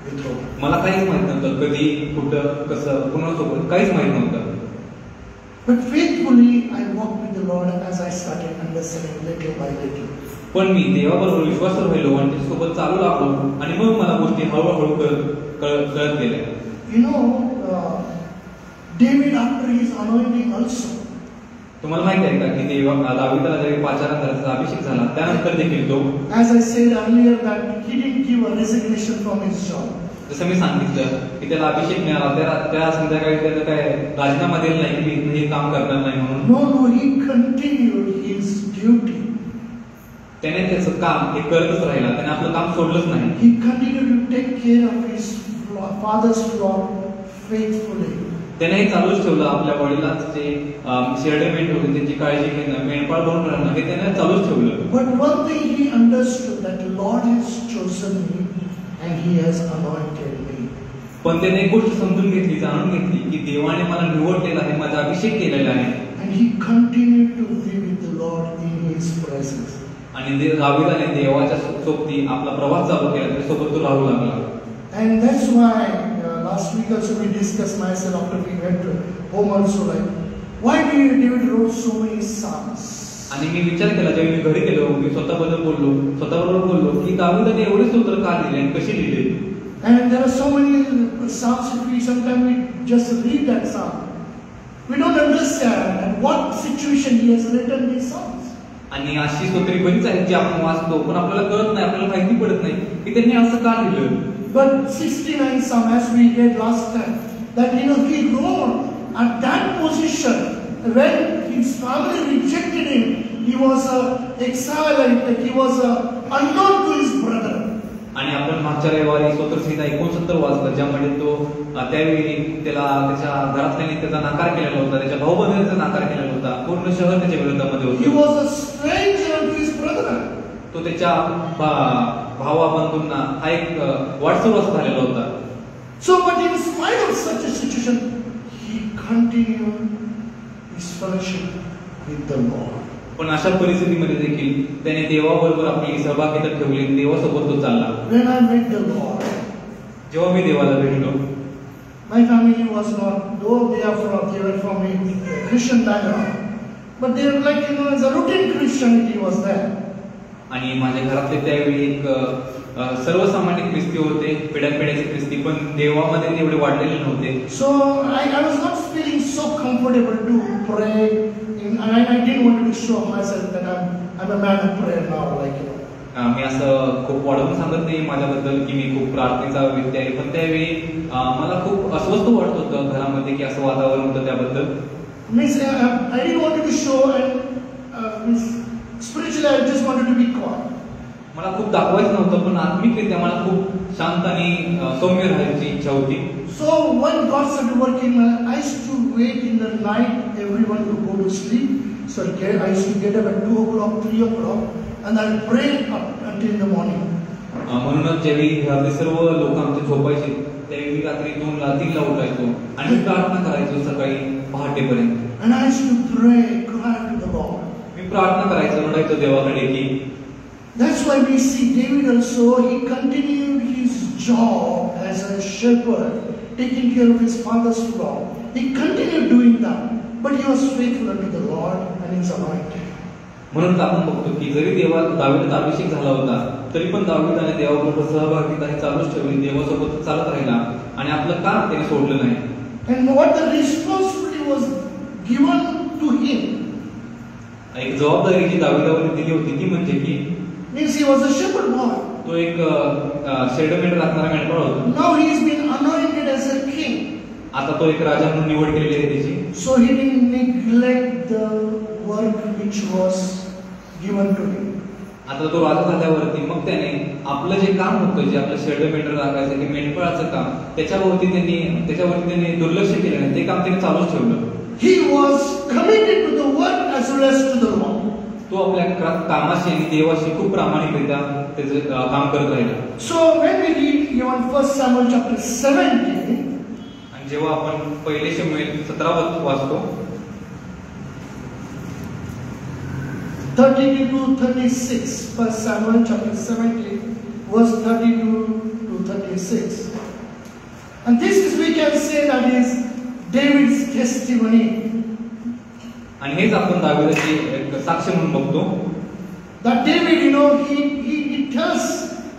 with whom. मला काहीच माहित नव्हतं, कधी, कुठं, कसं, कुणासोबत काहीच माहित नव्हतं. But faithfully, I walked with the Lord as I started understanding little by little. पण मी देवाबरोबर विश्वासावर राहिलो आणि त्याच्यासोबत चालू लागलो आणि मग मला गोष्टी हळूहळू कळत गेल्या. David after his anointing also. तुम्हाला माहिती आहे का की दाविदाला ज्यावेळी पाचारण झाला, त्याचा अभिषेक झाला, त्यानंतर देखील तो, as I said earlier, that he didn't give a resignation from his job. जसं मी सांगितलं की त्याला अभिषेक मिळाला, त्या संध्याकाळी त्यानं काय राजीनामा दिला नाही की मी हे काम करणार नाही म्हणून. No, he continued his duty. त्याने त्याचं काम हे करतच राहिला, त्याने आपलं काम सोडलंच नाही. He continued to take care of his father's flock faithfully. त्याने हे चालूच ठेवलं, आपल्या वडिलांचे शेरडे मेंढे होते त्यांची काळजी घेणं, मेंढपाळ बनून राहणं हे त्याने चालूच ठेवलं. But one thing he understood, that the Lord has chosen me and He has anointed me. पण त्याने एक गोष्ट समजून घेतली, जाणून घेतली की देवाने मला निवडलेलं आहे, माझा अभिषेक केलेला आहे. And he continued to be with the Lord in His presence. आणि दाविदाने देवाच्या सोबती आपला प्रवास चालू केला, त्याच्यासोबत तो राहू लागला. And that's why last week also we discussed myself after we went to home also, like why did David wrote so many psalms? आणि मी विचार केला, जेव्हा मी घरी गेलो, मी स्वतःबरोबर बोललो की दाविदाने एवढे स्तोत्र का लिहिले आणि कशी लिहिले. And there are so many psalms that we sometimes we just read that psalm. We don't understand at what situation he has written these psalms. आणि अशी स्तोत्रे बरीच आहेत जी आपण वाचतो पण आपल्याला कळत नाही, आपल्याला माहिती पडत नाही की त्यांनी असं का लिहिलं. But 69 psalm, as we read last time, that he wrote at that position when his family rejected him. He was an exile, like he was unknown to his brother. आणि आपण मागच्या रविवारी स्तोत्रसंहिता 69 वाचलं, ज्यामध्ये तो त्यावेळी त्याला त्याच्या घरातल्याने त्याचा नाकार केलेला होता, त्याच्या भाऊ-बंधांचा नाकार केलेला होता, पूर्ण शहर त्याच्या विरोधामध्ये होतं. He was a stranger to his brother. तो त्याच्या भावा-बंधूंना हा एक वाटसरू असा झालेला होता. So, but in spite of such a situation, he continued his fellowship with the Lord. पण अशा परिस्थितीमध्ये देखील त्याने देवाबरोबर आपली सहभागिता ठेवली, देवासोबत तो चालला. When I met the Lord, जेव्हा मी देवाला भेटलो, my family was not, though they were from a Christian background, but they were like, as a routine Christianity was there. आणि माझ्या घरातले त्यावेळी एक सर्वसामान्य ख्रिस्ती होते, पिढ्यानपिढ्याचे ख्रिस्ती, पण देवामध्ये तेवढे वाढलेले नव्हते. So I was not feeling so comfortable to pray, and I didn't want to show myself that I'm a man of prayer now, like you know. मी असं खूप वाढवून सांगत नाही माझ्याबद्दल की मी खूप प्रार्थनेचा व्यक्ती आहे, पण त्यावेळी मला खूप अस्वस्थ वाटत होतं घरामध्ये की असं वातावरण होतं त्याबद्दल. Means I didn't want to show, and means spiritually I just wanted to be quiet. मला खूप दाखवायचं नव्हतं, पण आत्मिकरित्या मला खूप शांत आणि सौम्य राहायची इच्छा होती. So when God started working, I used to wait in the night everyone to go to sleep. So I used to get up at 2 o'clock, 3 o'clock, and I prayed up until the morning. म्हणूनच ज्यावेळी घरातले सर्व लोक आमचे झोपायचे त्यावेळी रात्री 2ला 3ला उठायचो आणि प्रार्थना करायचो सकाळी पहाटेपर्यंत. And I used to pray, cry to the Lord. मी प्रार्थना करायचो, रडायचो देवाकडे की. That's why we see David also, he continued his job as a shepherd, taking care of his father's flock. He continued doing that, but he was faithful unto the Lord and his anointed. म्हणून आपण बघतो की जरी दावीदाचा अभिषेक झाला होता तरी पण दावीदाने देवाबरोबर सहभागिता ही चालूच ठेवली, देवासोबत चालत राहिला आणि आपलं काम त्याने सोडलं नाही. And what the responsibility was given to him. एक जबाबदारी जी दावीदावर दिली होती ती म्हणजे की means he was a shepherd boy. तो एक शेडमेंढ राखणारा मेंढपाळ होता. Now he has been anointed as a king. आता तो एक राजा म्हणून निवड केलेली आहे त्याची. So he didn't neglect the work which was given to him. आता तो राजा झाल्यावरती मग त्याने आपलं जे काम होतं, जे आपलं शेडमेंढ राखायचं की मेंढपाळाचं काम, त्याच्यावरती त्यांनी दुर्लक्ष केलं नाही, ते काम त्याने चालूच ठेवलं. He was committed to the work as well as to the Lord. तो आपल्या कामाशी आणि देवाशी खूप प्रामाणिकरित्या त्याचं काम करत राहिला. So when we read even 1 Samuel chapter 17, आणि जेव्हा आपण पहिले शमूएल 17 वाचतो 32 to 36, 1 Samuel chapter 17 verse 32 to 36, and this is, we can say, that is David's testimony. आणि हेच आपण दावीदाची एक साक्ष म्हणून बघतो. That David, you know, he tells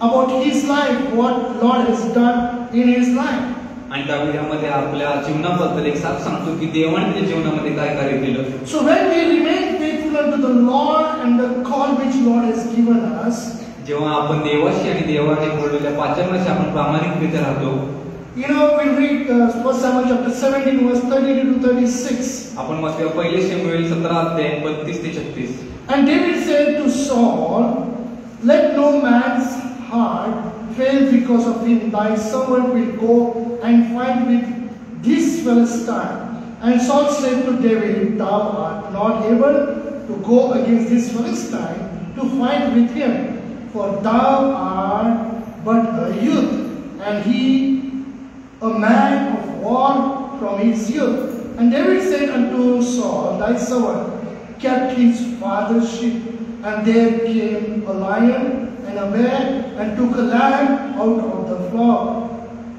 about his life, what Lord has done in his life. आणि दावीद यामध्ये आपल्या जीवनाबद्दल एक साक्ष सांगतो की देवाने त्याच्या जीवनामध्ये काय कार्य केलं. So when we remain faithful unto the Lord and the call which Lord has given us, जेव्हा आपण देवाशी आणि देवाने बोललेल्या पाचनाशी आपण प्रामाणिकरित्या राहतो. you know, we'll read 1 Samuel chapter 17 verse 32 to 36. आपण वाचूया पहिले शमूएल 17 अध्याय 32 ते 36. And David said to Saul, let no man's heart fail because of him. Thy servant will go and fight with this Philistine. And Saul said to David, thou art not able to go against this Philistine to fight with him, for thou art but a youth, and he a man of war from his youth. And David said unto Saul, thy servant kept his father's sheep, and there came a lion and a bear, and took a lamb out of the flock.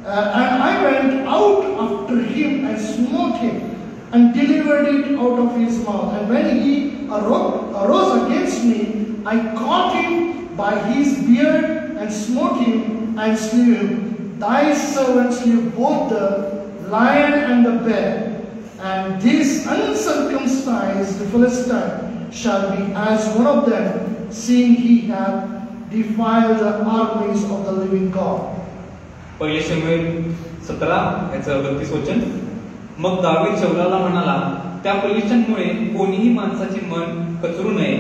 And I went out after him and smote him, and delivered it out of his mouth. And when he arose against me, I caught him by his beard, and smote him, and slew him. Thy servant slew both the lion and the bear, and this uncircumcised Philistine shall be as one of them, seeing he hath defiled the armies of the living God. पहिले शमूएल 17 याचं 32 वचन. मग दावीद शौलाला म्हणाला, त्या फलिस्त्यामुळे कोणीही माणसाचे मन कचरू नये,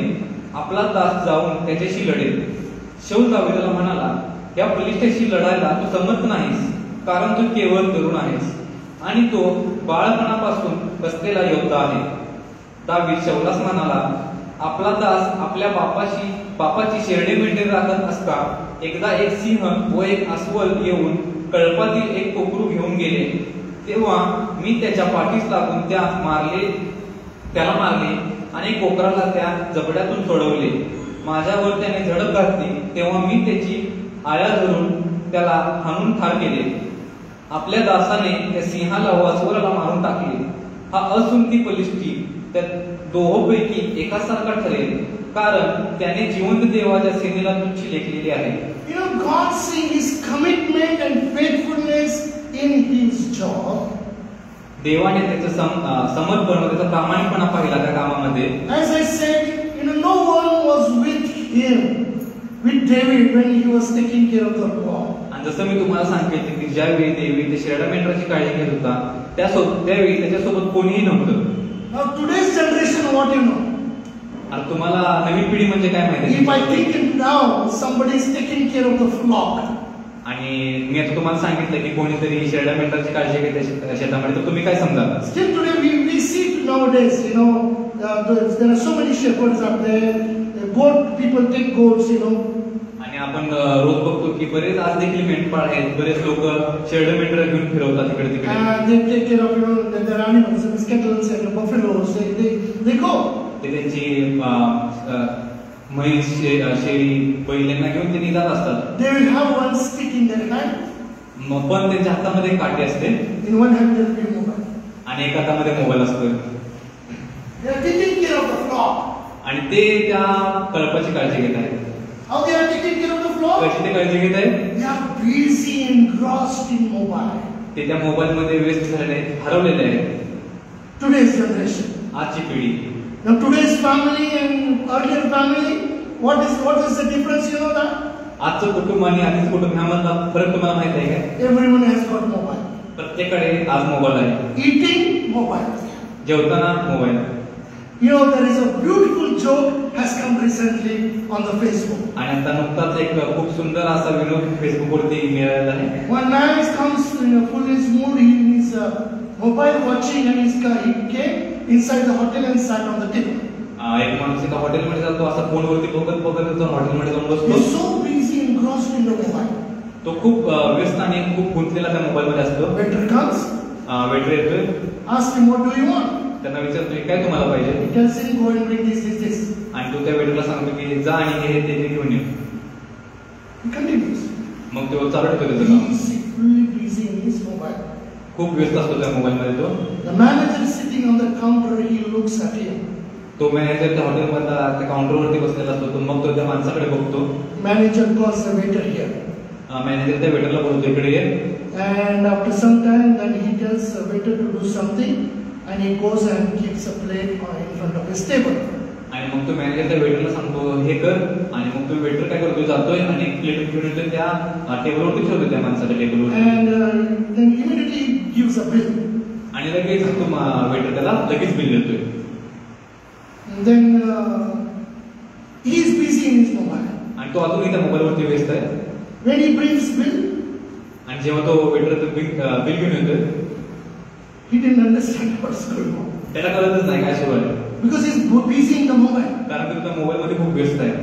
आपला दास जाऊन त्याच्याशी लढेल. शौल दावीदाला म्हणाला, या फलिस्त्याशी लढायला तू समर्थ नाहीस, कारण तू केवळ तरुण आहेस आणि तो बाळपणापासून बसलेला योद्धा आहे. दावीद शौलास म्हणाला, आपला दास आपल्या बापाची शेरडे मेंढे राखत असता एकदा एक सिंह व एक अस्वल येऊन कळपातील एक कोकरू घेऊन गेले. तेव्हा मी त्याच्या पाठीस लागून त्याला मारले आणि कोकराला त्या जबड्यातून सोडवले. माझ्यावर त्याने झडप घातली, तेव्हा मी त्याची आळ्या धरून त्याला हाणून ठार केले. आपल्या दासाने त्या सिंहाला व अस्वलाला मारून टाकले. हा असुंती फलिस्ती त्या दोहोपैकी एकासारखा ठरेल, कारण त्याने जिवंत देवाच्या सेनेला तुच्छ लेखलेले आहे. You know, God seeing his commitment and faithfulness in his job. देवाने त्याचं समर्पण, त्याचा प्रामाणिकपणा पाहिला त्या कामामध्ये. As I said, you know, no one was with him, with David when he was taking care of the flock. आणि जसं मी तुम्हाला सांगितलं की ज्यावेळी देवी ते शेळ्या मेंढराची काळजी घेत होता, त्यावेळी त्याच्यासोबत कोणीही नव्हतं. Now today's generation, what you know? आणि तुम्हाला नवीन पिढी म्हणजे काय माहिती? If I think now somebody is taking care of the flock. आणि मी आता तुम्हाला सांगितलं की कोणीतरी शेळ्या मेंढराची काळजी घेते शेतामध्ये, तर तुम्ही काय समजा? Still today we see nowadays, you know, there are so many shepherds out there. Goat people take goats, you know. आणि आपण रोज बघतो की बरेच आज देखील मेंढपाळ आहेत, बरेच लोक शेळ्या मेंढरा घेऊन फिरवतात इकडे तिकडे. And they take care of, you know, their animals, the cattle and buffaloes. They go. ते त्यांची म्हैस, शेळी, बैलांना घेऊन ते निघत असतात. They will have one stick in their hand. मग पण त्यांच्या हातामध्ये काठी असते In one hand there will be mobile. आणि एका हातामध्ये मोबाईल असतो. They are taking care of the flock. आणि ते त्या कळपाची काळजी घेत आहेत. How they are taking care of the flock? कशी ते काळजी घेत आहेत? They are busy engrossed in mobile. ते त्या मोबाईल मध्ये व्यस्त झालेले आहेत, हरवलेले आहेत. Today's generation. आजची पिढी. Now today's family and earlier family, what is the difference? You know that? आजचं कुटुंब आणि आधीच कुटुंब ह्यामधला फरक तुम्हाला माहित आहे का? Everyone has got mobile. प्रत्येकाकडे आज मोबाईल आहे. Eating mobile. जेवताना mobile. You know, there is a beautiful joke has come recently on the Facebook. आणि आता नुकताच एक खूप सुंदर असा विनोद फेसबुक वरती मिळालेला आहे. One man comes in a foolish mood. He is mobile watching and he came inside the hotel and sat on the table. एक माणूस एका हॉटेलमध्ये जातो, असा फोनवरती बघत जाऊन हॉटेलमध्ये जाऊन He बसतो. is so busy engrossed in the mobile. तो खूप व्यस्त आणि खूप गुंतलेला त्या मोबाईल मध्ये असतो. Waiter comes. वेटर येतोय, Ask him, what do you want? त्यांना विचारतोय काय तुम्हाला पाहिजे. He tells him, go and bring this. आणि तो त्या वेटरला सांगतो की जा आणि हे ते घेऊन ये. He continues. मग तो चालू ठेवतो त्याचं He काम. is fully busy in his mobile. खूप व्यस्त असतो त्या मोबाईल मध्ये तो. The manager sitting on the counter, he looks at him. तो मॅनेजर त्या हॉटेलमधला त्या काउंटरवरती बसलेला असतो. मग तो त्या माणसाकडे बघतो. Manager calls the waiter here. Manager त्या वेटरला बोलतो इकडे ये. And after some time, then he tells the waiter to do something, and he goes and keeps a plate in front of his table. आणि मग तो मॅनेजर त्या वेटरला सांगतो हे कर, आणि मग तो वेटर काय करतो, जातोय आणि प्लेट घेऊन येतो त्या टेबलवरती ठेवतो त्या माणसाच्या टेबलवर. And then immediately he gives a bill. आणि लगेच तो वेटर त्याला लगेच बिल देतोय. And then he is busy in his mobile. आणि तो अजूनही त्या मोबाईलवरती व्यस्त आहे. When he brings bill, आणि जेव्हा तो वेटर बिल घेऊन येतोय, he didn't understand what's going on. त्याला कळतच नाही काय सुरू आहे. Because he's busy in the mobile. कारण तो त्या मोबाईल मध्ये खूप व्यस्त आहे.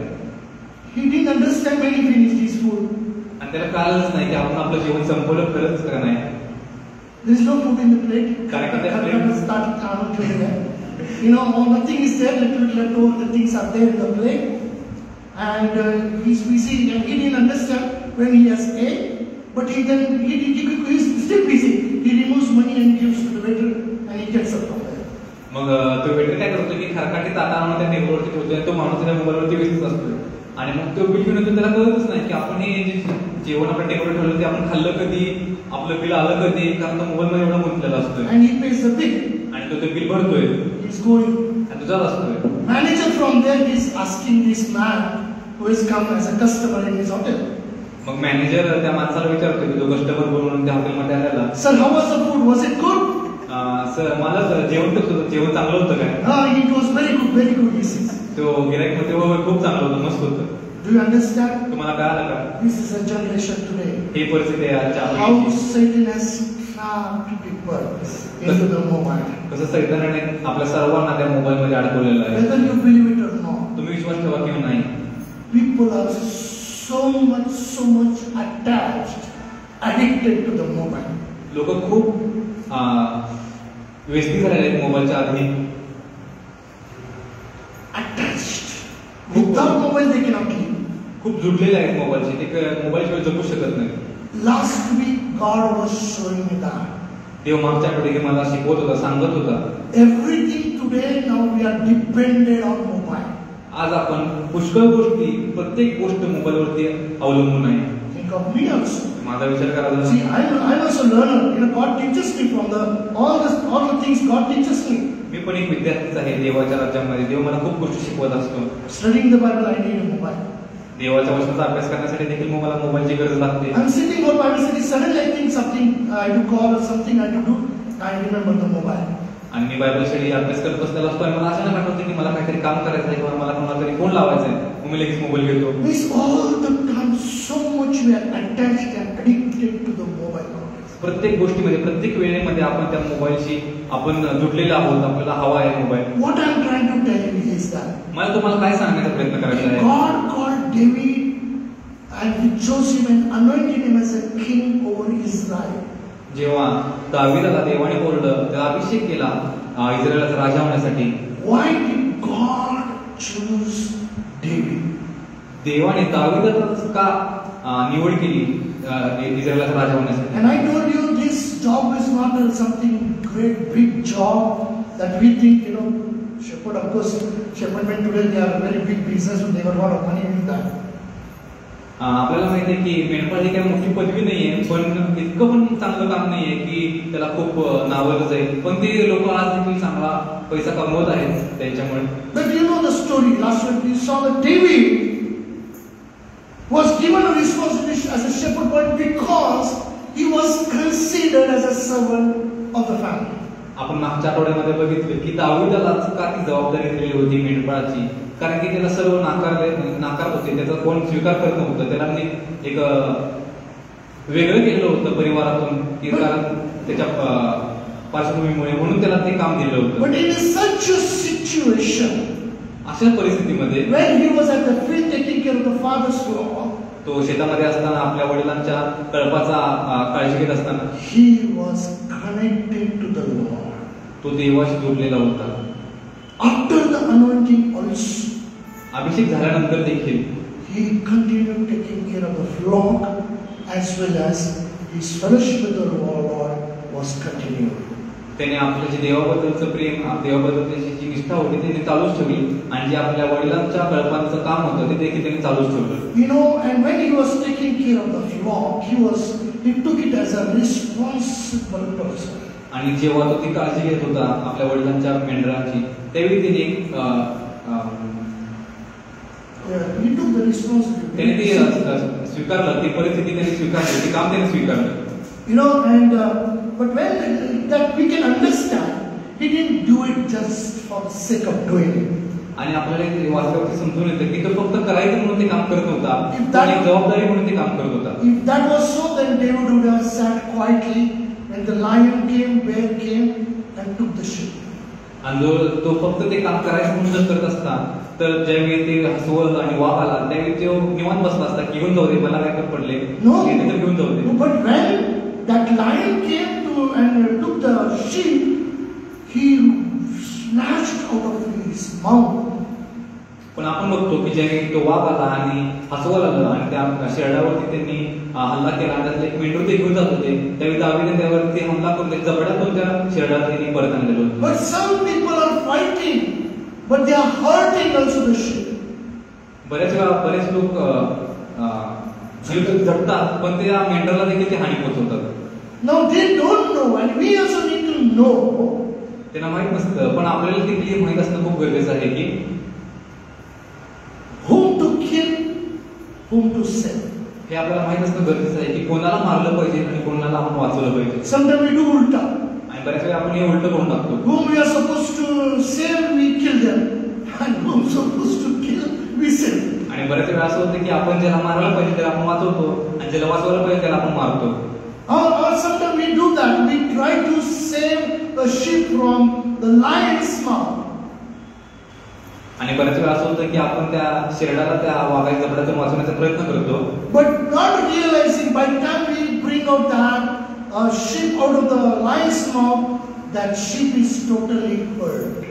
He didn't understand when he finished his food. आणि त्याला कळलंच नाही की आपण आपलं जेवण संपवलं खरंच का नाही. There is no food in the plate. Correct. You know, nothing is there. Let all the things are there in the plate. And he's busy, and he didn't understand when he has ate. But he's still busy. He removes money and gives to the waiter, and he gets up from there. मग तो waiter काय करतो की खरकाटी ताटा आणून त्या टेबलवरती ठेवतो आणि तो माणूस त्या मोबाईलवरती व्यस्त असतो. आणि मग तो बिल घेऊन येतो, त्याला कळतच नाही की आपण हे जे जेवण आपल्या टेबलवर ठेवलं ते आपण खाल्लं कधी, आपलं बिल आलं कधी, कारण तो मोबाईल मध्ये एवढा गुंतलेला असतोय. And he pays the bill. आणि तो ते बिल भरतोय. He's going. आणि तो जात असतोय. Manager from there is asking this man who has come as a customer in his hotel. मग मॅनेजर त्या माणसाला विचारतो की तो कस्टमर म्हणून त्या हॉटेलमध्ये आलेला. Sir, how was the food? Was it good? Sir मला जेवण कसं होतं, जेवण चांगलं होतं काय? It was very good, he says. तो गिराईक मध्ये खूप चांगलं होतं, मस्त होतं. Do you understand? तुम्हाला कळालं का? This is a generation today. ही परिस्थिती आहे आजच्या How आपली. Satan has trapped people into the mobile. कसं सैतानाने आपल्या सर्वांना त्या मोबाईल मध्ये अडकवलेलं आहे. Whether you believe it or not, तुम्ही विश्वास ठेवा किंवा नाही, people are so much attached, addicted to the mobile. लोक खूप व्यस्ती झालेले आहेत मोबाईलच्या आधी. Attached. Without mobile they cannot live. खूप जुडलेले आहेत मोबाईलशी, ते मोबाईलशिवाय जगू शकत नाही. Last week God was showing me that. देव मागच्या आठवड्यात मला शिकवत होता, सांगत होता. Everything today now we are dependent on mobile. आज आपण पुष्कळ गोष्टी, प्रत्येक गोष्ट मोबाईलवरती अवलंबून आहे. Think of me also. माझा विचार करा. See, I'm also a learner. God teaches me from all the things God teaches me. मी पण एक विद्यार्थीच आहे देवाच्या राज्यामध्ये. देव मला खूप गोष्टी शिकवत असतो. Studying the Bible, I need a mobile. देवाच्या वचनाचा अभ्यास करण्यासाठी देखील मला मोबाईलची गरज लागते. I'm sitting on Bible study, suddenly I think something I have to call or something I have to do. I remember the mobile. आणि मी बायबल स्टडी अभ्यास करत बसलेला असतो आणि मला अचानक आठवतं की मला काहीतरी काम करायचं आहे किंवा मला कोणाला तरी फोन लावायचा आहे. मग मी लगेच मोबाईल घेतो. This all the time so much we are attached and addicted to the mobile. प्रत्येक गोष्टीमध्ये, प्रत्येक वेळेमध्ये आपण त्या मोबाईलशी आपण जुडलेले आहोत. आपल्याला हवा आहे mobile. What I am trying to tell you is that मला तुम्हाला काय सांगण्याचा प्रयत्न करायचा आहे. God called David and he chose him and anointed him as a king over Israel. जेव्हा दावीदाला देवाने बोललं, त्याला अभिषेक केला इस्रायलचा राजा होण्यासाठी. Why did God choose David? देवाने दावीदाला का निवड केली इस्रायलचा राजा होण्यासाठी? And I told you this job is not something great big job that we think, Shepherd, of course, Shepherd men today they are a very big business and they have a lot of money in that. आपल्याला माहिती आहे की मेंढपाळ ही काही मोठी पदवी नाहीये, पण इतकं पण चांगलं काम नाहीये की त्याला खूप नावाजलं जाईल. पण ते लोक आज देखील चांगला पैसा कमवत आहेत त्यांच्यामुळे. But you know the story. Last week we saw that David was given a responsibility as a shepherd boy because he was considered as a servant of the family. आपण मागच्या आठवड्यामध्ये बघितलं की दावीदाला का ती जबाबदारी दिली होती मेंढपाळाची, कारण की त्याला सर्व नाकारत होते. त्याचा कोण स्वीकार करत नव्हतं. त्याला एक वेगळं केलं होतं परिवारातून, कारण त्याच्या पार्श्वभूमीमुळे, म्हणून त्याला ते काम दिलं होतं. But in such a situation, अशा परिस्थितीमध्ये when he was at the field taking care of the father's flock, तो शेतामध्ये असताना आपल्या वडिलांच्या कळपाचा काळजी घेत असताना he was connected to the Lord. तो देवाशी जोडलेला होता. After the anointing also, अभिषेक झाल्यानंतर देखील he continued taking care of the flock as well as his fellowship with the Lord was continued. त्याने आपलं जे देवाबद्दलचं प्रेम, देवाबद्दलची जी निष्ठा होती ते चालूच ठेवली आणि जे आपल्या वडिलांच्या कळपांचं काम होतं ते देखील त्यांनी चालूच ठेवलं. And when he was taking care of the flock, he took it as a responsible person. आणि जेव्हा तो ती काळजी घेत होता आपल्या वडिलांच्या मेंढरांची, त्यावेळी त्याने he took the responsibility. त्याने ते स्वीकारलं, ती परिस्थिती त्याने स्वीकारली, ते काम त्याने स्वीकारलं. But when that we can understand, he didn't do it just for the sake of doing it. आणि आपल्याला ते वास्तवात समजून येतं की तो फक्त करायचं म्हणून ते काम करत नव्हता, एक जबाबदारी म्हणून ते काम करत होता. If that was so, then David would have sat quietly when the lion came, bear came and took the sheep. आणि तो फक्त ते काम करायचं म्हणून जर करत असता तर ज्यावेळी ते हसवलं आणि वाघ आला त्यावेळी तो निवांत बसला असता, घेऊन जाऊ दे, मला काय पडले, घेऊन जाऊ दे. But when that lion came to and took the sheep, he snatched out of his mouth. पण आपण बघतो की ज्यावेळी तो वाघ आला आणि हसवलं आलं आणि त्या शेरडावरती त्यांनी हल्ला केला आणि त्यातले एक मेंढरू ते घेऊन जात होते, त्यावेळी दावीने त्यावरती हमला करून त्या जबड्यातून त्या शेरडाला त्यांनी परत आणलेलं होतं. But some people are fighting, but they are hurting also the sheep. बरेच लोक झटतात पण त्या मेंढराला देखील ते हानी पोहोचवतात. Now they don't know and we also need to know. त्यांना माहित नसतं, पण आपल्याला ते क्लिअर माहित असणं खूप गरजेचं आहे की whom to kill, whom to save. हे आपल्याला माहित असणं गरजेचं आहे की कोणाला मारलं पाहिजे आणि कोणाला आपण वाचवलं पाहिजे. Sometimes we do ulta. आणि बऱ्याच वेळा आपण हे उलट करून टाकतो. Whom we are supposed to save, we kill them, and whom supposed to kill, we save. आणि बऱ्याच वेळा असं होतं की आपण ज्याला मारायला पाहिजे त्याला आपण वाचवतो आणि ज्याला वाचवायला पाहिजे त्याला आपण मारतो. Or sometimes we do that. We try to save a sheep from the lion's mouth. आणि बऱ्याच वेळा असं होतं की आपण त्या शेरडाला त्या वाघाच्या जबड्यातून वाचवण्याचा प्रयत्न करतो. But not realizing by the time we bring out that sheep out of the lion's mouth, that sheep is totally hurt.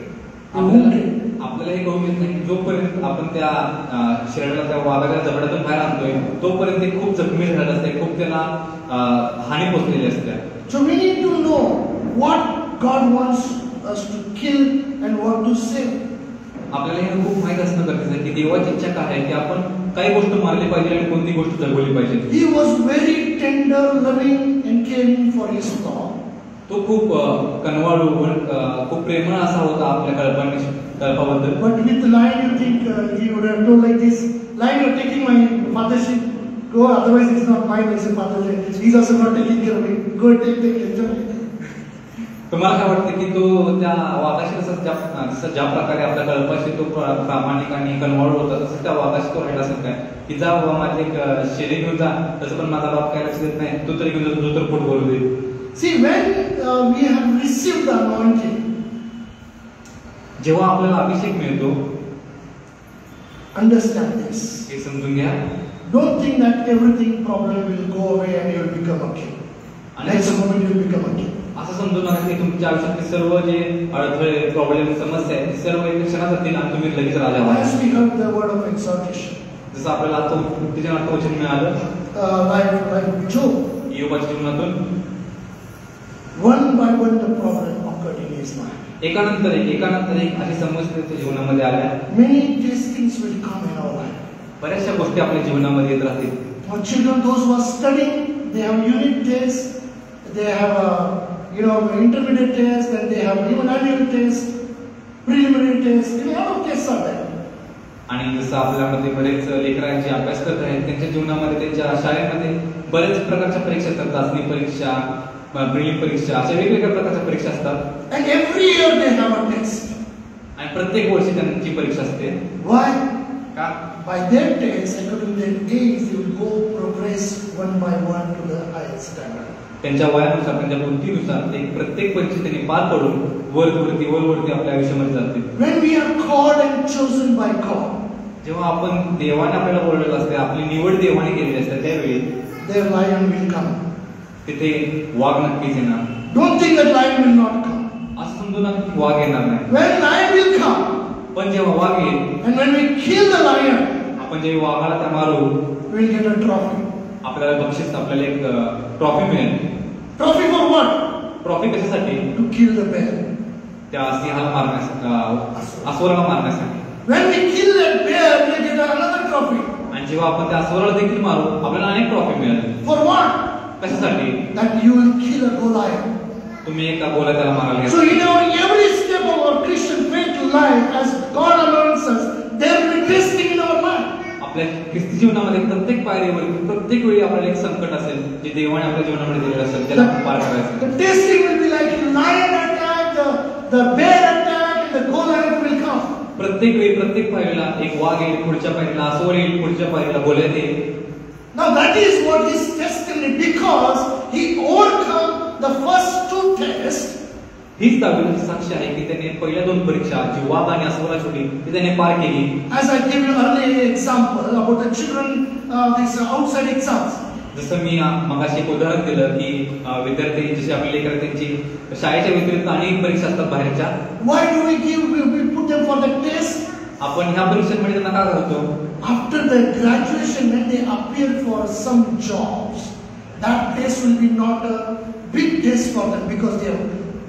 आपल्याला हे कळून येत नाही की जोपर्यंत आपण त्या शेरडाला त्या वाघाच्या जबड्यातून बाहेर आणतोय तोपर्यंत ते खूप जखमी झालेलं असते, खूप त्यांना हानी पोहोचलेली असते. So we need to know what God wants us to kill and what to save. आपल्याला हे खूप माहित असणं गरजेचं आहे की देवाची इच्छा काय आहे की आपण काही गोष्ट मारली पाहिजे आणि कोणती गोष्ट जगवली पाहिजे. He was very tender, loving, and caring for his flock. तो खूप कनवाळू खूप प्रेमळ असा होता आपल्या कल्पाबद्दल. But with the lion, you think he would have told like this: "Lion, you're taking my father's sheep. Go, otherwise it's not mine. It's a father's sheep. He's also not taking care of me. Go take, enjoy." तुम्हाला काय वाटतं की तो त्या वाघाशी जसं ज्या प्रकारे आपल्या कल्पाशी तो प्रामाणिक आणि कनवाळू होता तसं त्या वाघाशी तो राहिला असेल काय की जा बाबा माझे शेळी घेऊन जा, तसं पण माझा बाप काय लक्ष देत नाही, तू तरी घेऊन जा, तुझं तर पोट भरू दे. See, when we have received the anointing, जेव्हा आपल्याला अभिषेक मिळतो, understand this. हे समजून घ्या. Don't think that everything problem will go away and you will become a king. Next moment you will become a king. असं समजू नका की तुमच्या आयुष्यातले सर्व जे अडथळे, प्रॉब्लेम, समस्या आहेत सर्व एका क्षणात जातील आणि तुम्ही लगेच राजा व्हाल. As we heard the word of exhortation, जसं आपल्याला आता उत्तेजनाचं वचन मिळालं, like Job, योबाच्या जीवनातून one by one the problem occurred in his life. एकानंतर एक अशी समस्या त्याच्या जीवनामध्ये आल्या. Many testings will come in our life. बऱ्याचशा गोष्टी आपल्या जीवनामध्ये येत राहतील. For children, those who are studying, they have unit tests, they have intermediate test, and they have even annual test, preliminary test. A lot of tests are there. आणि जसं आपल्यामध्ये बरेच लेकरांचे अभ्यास करत आहेत त्यांच्या जीवनामध्ये त्यांच्या शाळेमध्ये बरेच प्रकारच्या परीक्षा असतात. चाचणी परीक्षा, प्रिलिम परीक्षा, अशा वेगवेगळ्या प्रकारच्या परीक्षा असतात. And every year they have a test. आणि प्रत्येक वर्षी त्यांची परीक्षा असते. Why? का? By their test, according to their age, they will go progress one by one to the highest standard. त्यांच्या वयानुसार, त्यांच्या बुद्धीनुसार ते प्रत्येक परीक्षा त्यांनी पार पडून वरवरती आपल्या आयुष्यामध्ये जातील. When we are called and chosen by God, जेव्हा आपण देवाने आपल्याला बोललेलं असते, आपली निवड देवाने केलेली असते, त्यावेळी their lion will come. तिथे वाघ नक्कीच येणार. Don't think that lion will not come. असं समजू नका की वाघ येणार नाही. When lion will come, पण जेव्हा वाघ येईल, and when we kill the lion, आपण जेव्हा वाघाला त्या मारू, we will get a trophy. आपल्याला बक्षीस, आपल्याला एक ट्रॉफी मिळेल. Trophy for what? ट्रॉफी कशासाठी? To kill the bear. त्या सिंहाला मारण्यासाठी, अस्वलाला मारण्यासाठी. When we kill that bear, we get another trophy. आणि जेव्हा आपण त्या अस्वलाला देखील मारू, आपल्याला अनेक ट्रॉफी मिळेल. For what? कशासाठी? That you will kill a Goliath. तुम्ही एका गोल्याला मारायला So in our every step of our Christian faith life, as God anoints us, there will be testing in our mind. आपल्या ख्रिस्ती जीवनामध्ये प्रत्येक पायरीवर, प्रत्येक वेळी आपल्याला एक संकट असेल जे देवाने आपल्या जीवनामध्ये दिलेलं असेल, त्याला पार करायचं. The testing will be like lion attack, the bear attack, and the Goliath will come. प्रत्येक वेळी, प्रत्येक पायरीला एक वाघ येईल, पुढच्या पायरीला अस्वल येईल, पुढच्या पायरीला गोल्यात येईल. Now that is what is testimony, because he overcome the first two tests. हीच दाविदाची साक्ष आहे की त्याने पहिल्या दोन परीक्षा, जी वाघ आणि अस्वलाची होती, ती त्याने पार केली. As I gave you earlier example about the children, these outside exams. जसं मी मगाशी एक उदाहरण दिलं की विद्यार्थी जसे आपले लेकर त्यांची शाळेच्या व्यतिरिक्त अनेक परीक्षा असतात बाहेरच्या. Why do we put them for the test? आपण ह्या परीक्षांमध्ये त्यांना का करतो? After the graduation, when they appear for some jobs, that test will be not a big test for them because they have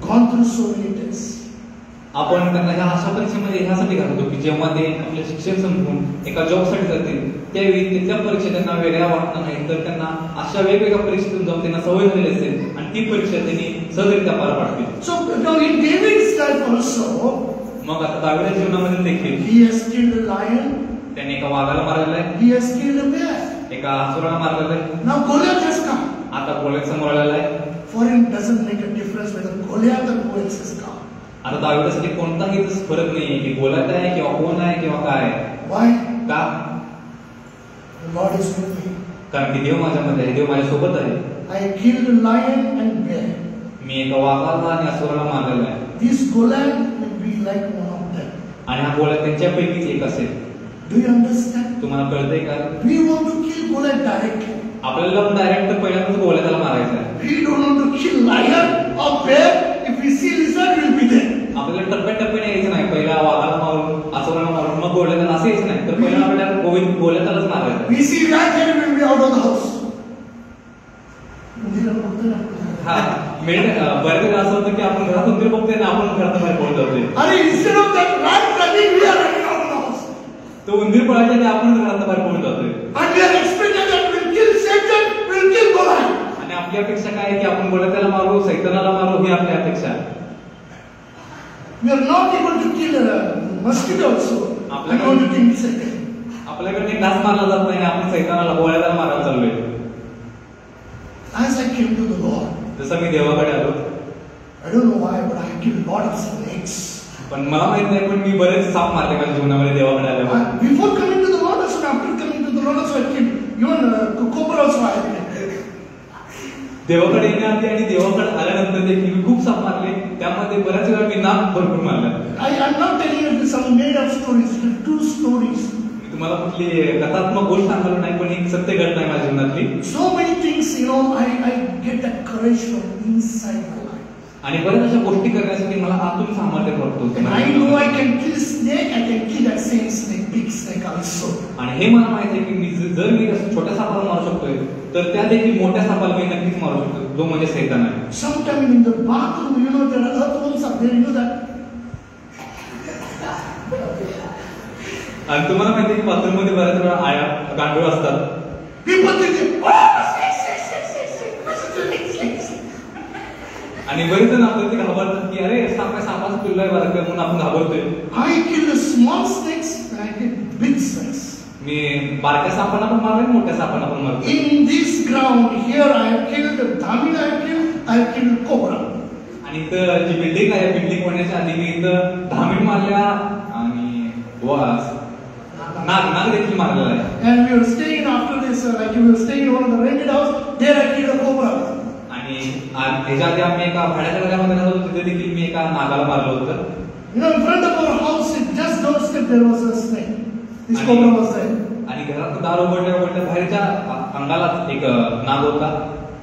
gone through so many tests. आपण त्यांना ह्या अशा परीक्षेमध्ये ह्यासाठी घालतो की जेव्हा ते आपले शिक्षण संपवून एका जॉबसाठी जातील त्यावेळी तिथल्या परीक्षा त्यांना वेगळ्या वाटणार नाही, तर त्यांना अशा वेगवेगळ्या परीक्षेतून जाऊन त्यांना सवय झालेली असेल आणि ती परीक्षा त्यांनी सहजरित्या पार पाडतील. So now in David's life also, मग आता दाविदाच्या जीवनामध्ये देखील he has killed a lion, त्याने एका वाघाला मारलेला आहे, he has killed a bear. एका अस्वलाला मारलेला आहे. Now Goliath has come. आता गोल्यात समोर आलेला आहे. For him doesn't make a difference whether Goliath or who else has come. आता दाविदासाठी कोणताही फरक नाहीये की गोल्यात आहे किंवा कोण आहे किंवा काय. Why? का? The Lord is with me. कारण की देव माझ्यामध्ये आहे, देव माझ्या सोबत आहे. I killed a lion and bear. मी एका वाघाला आणि अस्वलाला मारलेला आहे. This Goliath will be like one of them. आणि हा गोल्यात त्यांच्यापैकीच एक असेल. Do you understand? तुम्हाला कळतंय का? We want to kill Goliath directly. आपल्याला पहिल्यांदाच गोल्याला मारायचं आहे. We don't want to kill lion or bear. If we see lizard, we'll be there. आपल्याला टप्प्याटप्प्याने यायचं नाही. पहिला वाघाला मारून, अस्वलाला मारून, मग गोल्याला असं यायचं नाही. तर पहिला आपल्याला गोल्यालाच मारायचं. We see rat and we'll be out of the house. हा बरेच असं होतं की आपण घरातून तरी बघतोय ना आपण घरात बाहेर पडत जातोय. अरे instead of that rat running, we are running तो उंदीर पळायच्या आधी आपणच घरात बाहेर पळून जातोय. And we are expecting that we'll kill Satan, we'll kill Goliath. आणि आपली अपेक्षा काय आहे की आपण गोळ्याला मारू, सैतानाला मारू, ही आपली अपेक्षा आहे. We are not able to kill a mosquito also. I want to kill Satan. आपल्याकडे डास मारला जात नाही, आपण सैतानाला गोळ्याला मारायला चाललोय. As I came to the Lord, जसं मी देवाकडे आलो, I don't know why, but I killed a lot of snakes. पण मला माहित नाही, पण मी बरेच साप मारले माझ्या जीवनामध्ये देवाकडे आल्यावर. Before coming to the Lord, also after coming to the Lord, also I killed even cobra also I killed. देवाकडे येण्याआधी आणि देवाकडे आल्यानंतर देखील मी खूप साप मारले. त्यामध्ये बऱ्याच वेळा मी नाक भरपूर मारला. I am not telling you some made up stories, true stories. मी तुम्हाला कुठली कथात्मक गोष्ट सांगलो नाही, पण एक सत्य घटना आहे माझ्या जीवनातली. So many things, I get that courage from inside my life. आणि बऱ्याच अशा गोष्टी करण्यासाठी मला आतून सामर्थ्य प्राप्त होतं. And I know I can kill snake, I can kill that same snake, big snake also. आणि हे मला माहित आहे की मी जर मी छोट्या सापाला मारू शकतोय, तर त्या देखील मोठ्या सापाला मी नक्कीच मारू शकतो, जो म्हणजे सैतान आहे. Sometimes in the bathroom, there are earthworms are there, you know that. आणि तुम्हाला माहिती आहे की बाथरूम मध्ये बऱ्याच वेळा आया गांडूळ असतात. People think, आणि बरेच जण आपण ते घाबरतात की अरे सापाचं पिल्लू आहे बरं म्हणून आपण घाबरतोय. I kill the small snakes and I kill big snakes. मी बारक्या सापांना पण मारले, मोठ्या सापांना पण मारतो. In this ground here I have killed Dhamin, I have killed cobra. आणि इथं जी बिल्डिंग आहे, बिल्डिंग होण्याच्या आधी मी इथं धामीण मारल्या आणि नाग देखील मारलेला आहे. And we were staying after this, like we were staying in one of the rented house, there I killed a cobra. आणि ह्याच्या आधी आम्ही एका भाड्याच्या घरामध्ये राहत होतो, तिथे देखील मी एका नागाला मारलं होतं. In front of our house, just doorstep there was a snake. This cobra was there. आणि घरात दार उघडल्या बाहेरच्या अंगाला एक नाग होता.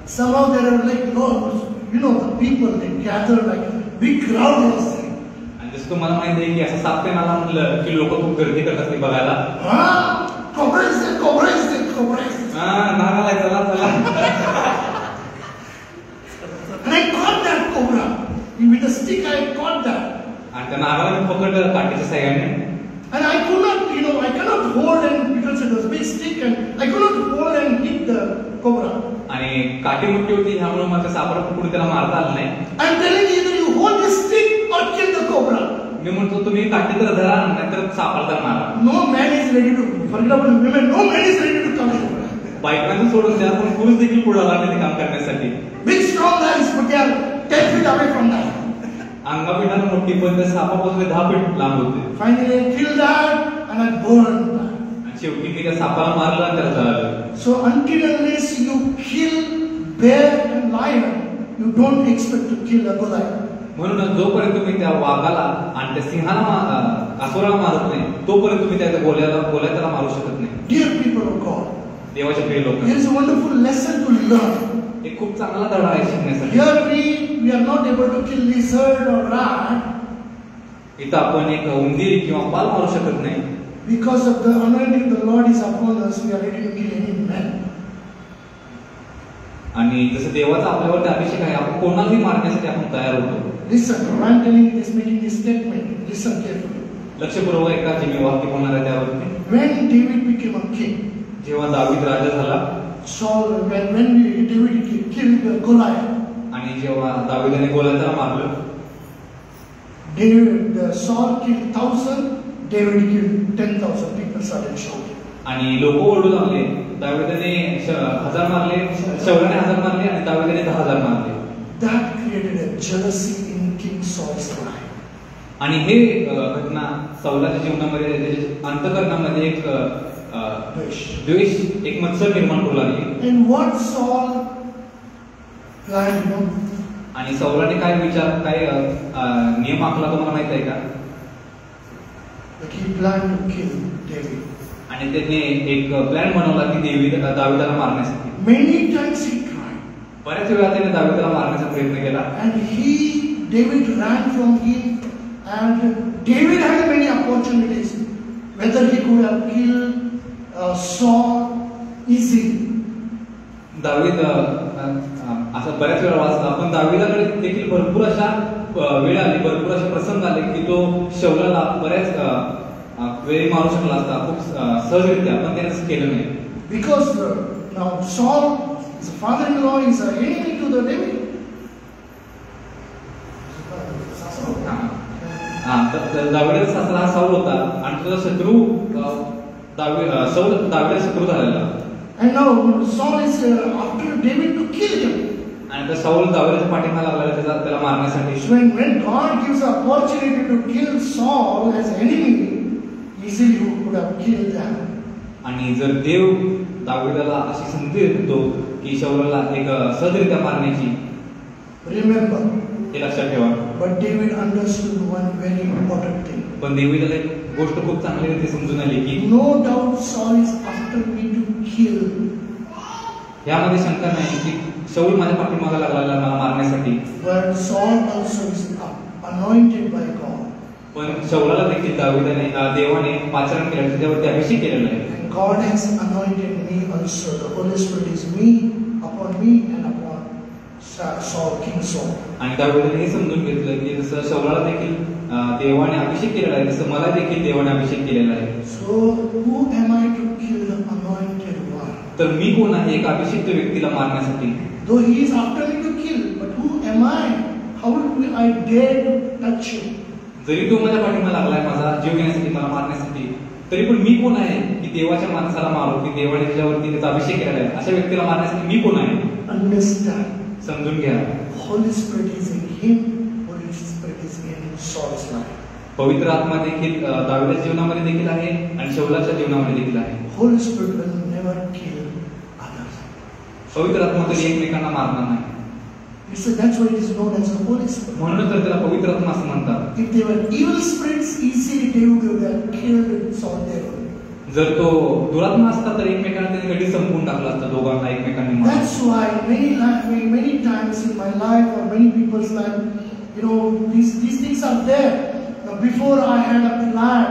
Somehow there are like the people they gather like big crowd was there. आणि जसं तुम्हाला माहिती आहे की असं साप मला म्हटलं की लोक खूप गर्दी करतात ते बघायला. Cobra is there, cobra is there, cobra is there. नाग आलाय, चला चला. And I caught that cobra. With a stick I caught that. आणि त्या नागाला मी पकडलं काठीच्या साह्याने. And I could not, I cannot hold and because it was a big stick and I could not hold and hit the cobra. आणि काठी मोठी होती ह्यामुळे मला सापाला पकडून त्याला मारता आलं नाही. I am telling you either you hold this stick or kill the cobra. मी म्हणतो तुम्ही काठी तर धरा नाहीतर सापाला तर मारा. No man is ready to, for example, women, no man is ready to come in. बायकांना सोडून द्या, पण पुरुष देखील पुढे आला नाही काम करण्यासाठी. Big strong guys, but they are 10 feet away from that. अंगापिठानं मोठी पण त्या सापापासून 10 फीट लांब होते. Finally I killed that and I burned that. आणि शेवटी मी त्या सापाला मारलं आणि त्याला जळालं. So until unless you kill bear and lion, you don't expect to kill a Goliath. म्हणून जोपर्यंत तुम्ही त्या वाघाला आणि त्या सिंहाला असुराला मारत नाही, तोपर्यंत तुम्ही त्या गोल्याला मारू शकत नाही. Dear people of God, देवाचे प्रिय लोक, there is a wonderful lesson to learn. एक खूप चांगला धडा आहे शिकण्यासाठी. Here we are not able to kill lizard or rat. इथं आपण एक उंदीर किंवा पाल मारू शकत नाही. Because of the anointing of the Lord is upon us, we are ready to kill any man. आणि जसं देवाचा आपल्यावर अभिषेक आहे, आपण कोणालाही मारण्यासाठी आपण तयार होतो. Listen, I am telling you this, making this statement. Listen carefully. लक्षपूर्वक ऐका जे मी वाक्य बोलणार आहे त्यावरती. When David became a king, जेव्हा दावीद राजा झाला, Saul, when David killed Goliath, आणि जेव्हा दावीदाने गोल्याला मारलं, Saul killed 1,000, David killed 10,000. People started shouting. आणि लोक ओरडू लागले. दावीदाने 1000 मारले, शौलाने 1000 मारले आणि दावीदाने 10,000 मारले. That created a jealousy in King Saul's life. आणि हे घटना सौलाच्या जीवनामध्ये, त्याच्या अंतःकरणामध्ये एक द्वेष, एक मत्सर निर्माण करू लागली. And what Saul planned, आणि सौलाने काय नियम आखला तुम्हाला माहित आहे का? That he planned to kill David. आणि त्याने एक प्लॅन बनवला की दावीदाला मारण्यासाठी. Many times he tried. बऱ्याच वेळा त्याने दावीदाला मारण्याचा प्रयत्न केला. And David ran from him, and David had many opportunities. Whether he could have killed Saul easily. दावीद असं बऱ्याच वेळा वाचला, पण दावीदाकडे देखील भरपूर अशा वेळ आली, भरपूर असे प्रसंग आले की तो शौलाला बऱ्याच वेळी मारू शकला असता खूप सहजरित्या, पण त्याने तसं केलं नाही. Because now Saul, his father-in-law, is an enemy to the David. दावीदाचा सासरा हा साऊल होता आणि तुझा शत्रू दावीदाचा शत्रू झालेला. And now Saul is after David to kill him. आणि आता साऊल दावीदाच्या पाठीमागे लागला त्याला मारण्यासाठी. When God gives an opportunity to kill Saul as enemy, easily you could have killed them. आणि जर देव दावीदाला अशी संधी देतो की शाऊलला एक सहजरित्या मारण्याची, Remember, हे लक्षात ठेवा. but David understood one very important thing. पण दावीदाला एक गोष्ट खूप चांगली रीती समजून आली की No doubt Saul is after me to kill. यामध्ये शंका नाही की शाऊल माझ्या पाठीमागे लागला मला मारण्यासाठी. But Saul also is anointed by God. पण शाऊलाला देखील दावीदाने देवाने पाचारण केलं, त्याच्यावरती अभिषेक केलेला आहे. And God has anointed me also. The Holy Spirit is upon me and upon Saul, King Saul. आणि दावीदाने हे समजून घेतलं की जसं शाऊलाला देखील देवाने अभिषेक केलेला आहे, तसं मला देखील देवाने अभिषेक केलेला आहे. So who am I to kill the anointed one? तर मी कोण आहे एक अभिषिक्त व्यक्तीला मारण्यासाठी? Though he is after me to kill, but who am I? How will I dare to touch him? जरी तो माझ्या पाठीमागे लागलाय माझा जीव घेण्यासाठी, मला मारण्यासाठी, तरी पण मी कोण आहे की देवाच्या माणसाला मारू, की देवाने त्याच्यावरती त्याचा अभिषेक केलेला आहे अशा व्यक्तीला मारण्यासाठी मी कोण आहे? Understand. समजून घ्या. Holy Spirit is in him. Holy Spirit is in Saul's life. पवित्र आत्मा देखील दावीदाच्या जीवनामध्ये देखील आहे आणि शाऊलाच्या जीवनामध्ये देखील आहे. Holy Spirit will never kill others. पवित्र आत्मा तरी एकमेकांना मारणार नाही. So that's why it is known as the Holy Spirit. म्हणूनच तर त्याला पवित्र आत्मा असं म्हणतात. If they were evil spirits, easily they would have killed Saul there. जर तो दुरात्मा असता तर एकमेकांना त्याने कधी संपून टाकला असता, दोघांना एकमेकांनी मारलं. That's why many times in my life or many people's life, these things are there. Now, before I had a plan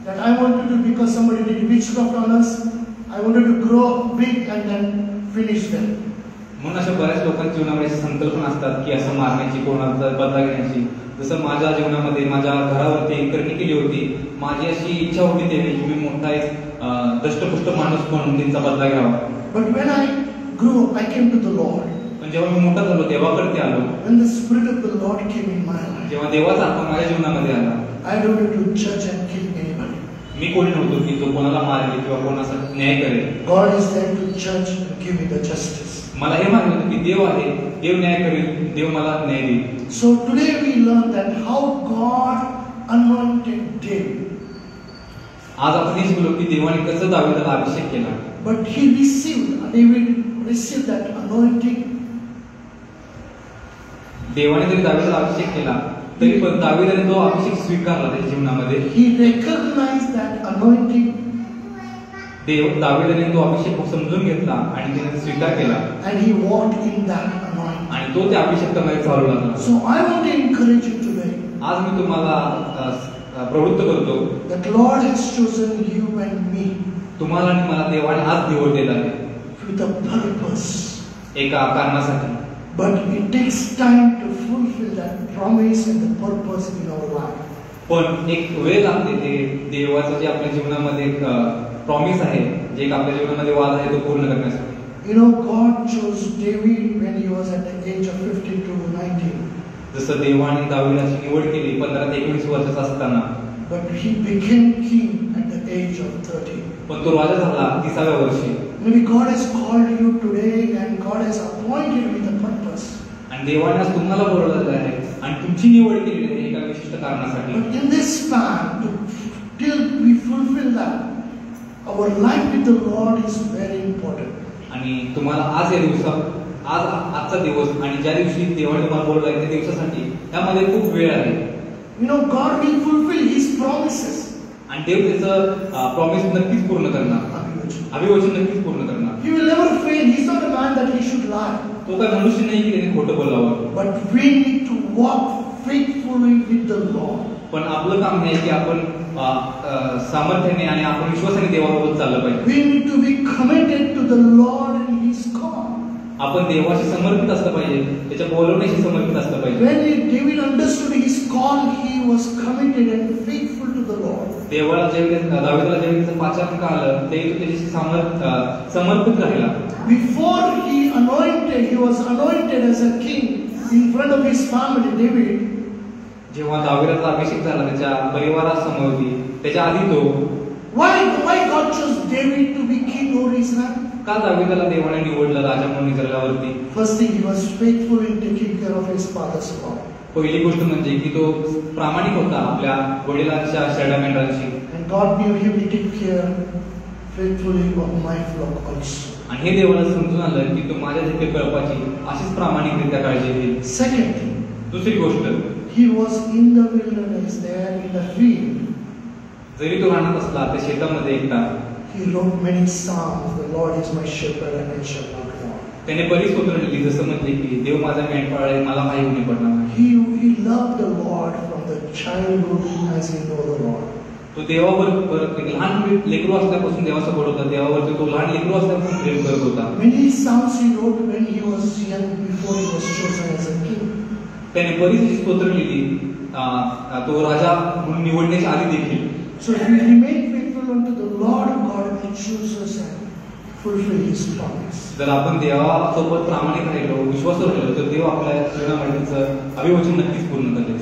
that I wanted to, because somebody did witchcraft on us, I wanted to grow big and then finish them. म्हणून अशा बऱ्याच लोकांच्या जीवनामध्ये संकल्पना असतात की असं मारण्याची, कोणाचा बदला घेण्याची. जसं माझ्या जीवनामध्ये माझ्या घरावरती एक करणी केली होती. माझी अशी इच्छा होती तेव्हा की मी मोठा एक दष्टपुष्ट माणूस म्हणून त्यांचा बदला घ्यावा. But when I grew up, I came to the Lord. पण जेव्हा मी मोठा झालो देवाकडे आलो, When the Spirit of the Lord came in my life, जेव्हा देवाचा आत्मा माझ्या जीवनामध्ये आला, I don't have to judge and kill anybody. मी कोणी नव्हतो की तो कोणाला मारेल किंवा कोणाचा न्याय करेल. God is there to judge and give me the justice. मला हे माहित होतं की देव आहे, देव न्याय करेल, देव मला न्याय देईल. So today we learn that how God anointed David. आज आपण हे शिकलो की देवाने कसं दावीदाला अभिषेक केला. But David received that anointing. देवाने जरी दावीदाला अभिषेक केला तरी पण दावीदाने तो अभिषेक स्वीकारला त्याच्या जीवनामध्ये. He recognized that anointing. दावीदाने तो अभिषेक समजून घेतला आणि त्याने स्वीकार केला. And he walked in that anointing. आणि तो त्या अभिषेकामध्ये चालू लागला. So I want to encourage you today. आज मी तुम्हाला प्रवृत्त करतो. That Lord has chosen you and me. तुम्हाला आणि मला देवाने आज निवडलेला आहे. With a purpose. एका कारणासाठी. But it takes time to fulfill that promise and the purpose in our life. पण एक वेळ लागते ते देवाचं जे आपल्या जीवनामध्ये प्रॉमिस आहे, जे आपल्या जीवनामध्ये वाद आहे तो पूर्ण करण्यासाठी. God chose David when he was at the age of 15 to 19. जसं देवाने दावीदाची निवड केली 15 ते 21 वर्षाचा असताना. But he became king at the age of 30. पण तो राजा झाला 30व्या वर्षी. Maybe God has called you today and God has appointed with a purpose. आणि देवाने आज तुम्हाला बोलवलेलं आहे आणि तुमची निवड केलेली आहे एका विशिष्ट कारणासाठी. But in this span, till we fulfill that, our life with the Lord is very important. आणि तुम्हाला आज या दिवसात आजचा दिवस आणि ज्या दिवशी देवाने तुम्हाला बोलवलं त्या दिवसासाठी त्यामध्ये खूप वेळ आहे. God will fulfill His promises. आणि देव त्याचं प्रॉमिस नक्कीच पूर्ण करणार. अभिवचन नक्कीच पूर्ण करणार. He will never fail. He's not a man that he should lie. तो काय मनुष्य नाही की त्याने खोटं बोलावं. But we need to walk faithfully with the Lord. पण आपलं काम नाही की आपण सामर्थ्याने आणि आपण विश्वासाने देवासोबत चाललं पाहिजे. We need to be committed to the Lord and His call. आपण देवाशी समर्पित असलं पाहिजे, त्याच्या बोलवण्याशी समर्पित असलं पाहिजे. When David understood his call, he was committed and faithful to the Lord. दाविदाला ज्यावेळी त्याचं पाचारण कळालं, त्यावेळी तो त्याच्याशी समर्पित राहिला. Before he was anointed as a king in front of his family, David. जेव्हा दाविदाचा अभिषेक झाला त्याच्या परिवारासमोर, त्याच्या आधी तो Why God chose David to be king over Israel? का दाविदाला देवाने निवडलं राजा म्हणून इस्रायलावरती? First thing, he was faithful in taking care of his father's flock. पहिली गोष्ट म्हणजे की तो प्रामाणिक होता आपल्या वडिलांच्या शेळ्या-मेंढरांची. And God knew he will take care faithfully of my flock also. आणि हे देवाला समजून आलं की तो माझ्या देखील कळपाची अशीच प्रामाणिकरित्या काळजी घेईल. Second, दुसरी गोष्ट, he was in the wilderness, there in the field. जरी तो राहत असला त्या शेतामध्ये एकटा, He wrote many psalms. The Lord is my shepherd and I shall not want. त्याने बरीच स्तोत्र लिहिली, जसं म्हटले की देव माझा मेंढपाळ आहे, मला काही होणे पडणार नाही. He loved the Lord from the childhood as he knew the Lord. तो देवावर लहान लेकरू असल्यापासून देवासोबत होता, देवावरती तो लहान लेकरू असल्यापासून प्रेम करत होता. Many psalms he wrote when he was young, before he was chosen as a king. त्याने बरीच स्तोत्र लिहिली तो राजा म्हणून निवडण्याच्या आधी देखील. So if we remain faithful unto the Lord, God will choose us and fulfill His promise. जर आपण देवासोबत प्रामाणिक राहिलो, विश्वासावर राहिलो, तर देव आपल्या जीवनामध्ये अभिवचन नक्कीच पूर्ण करेल.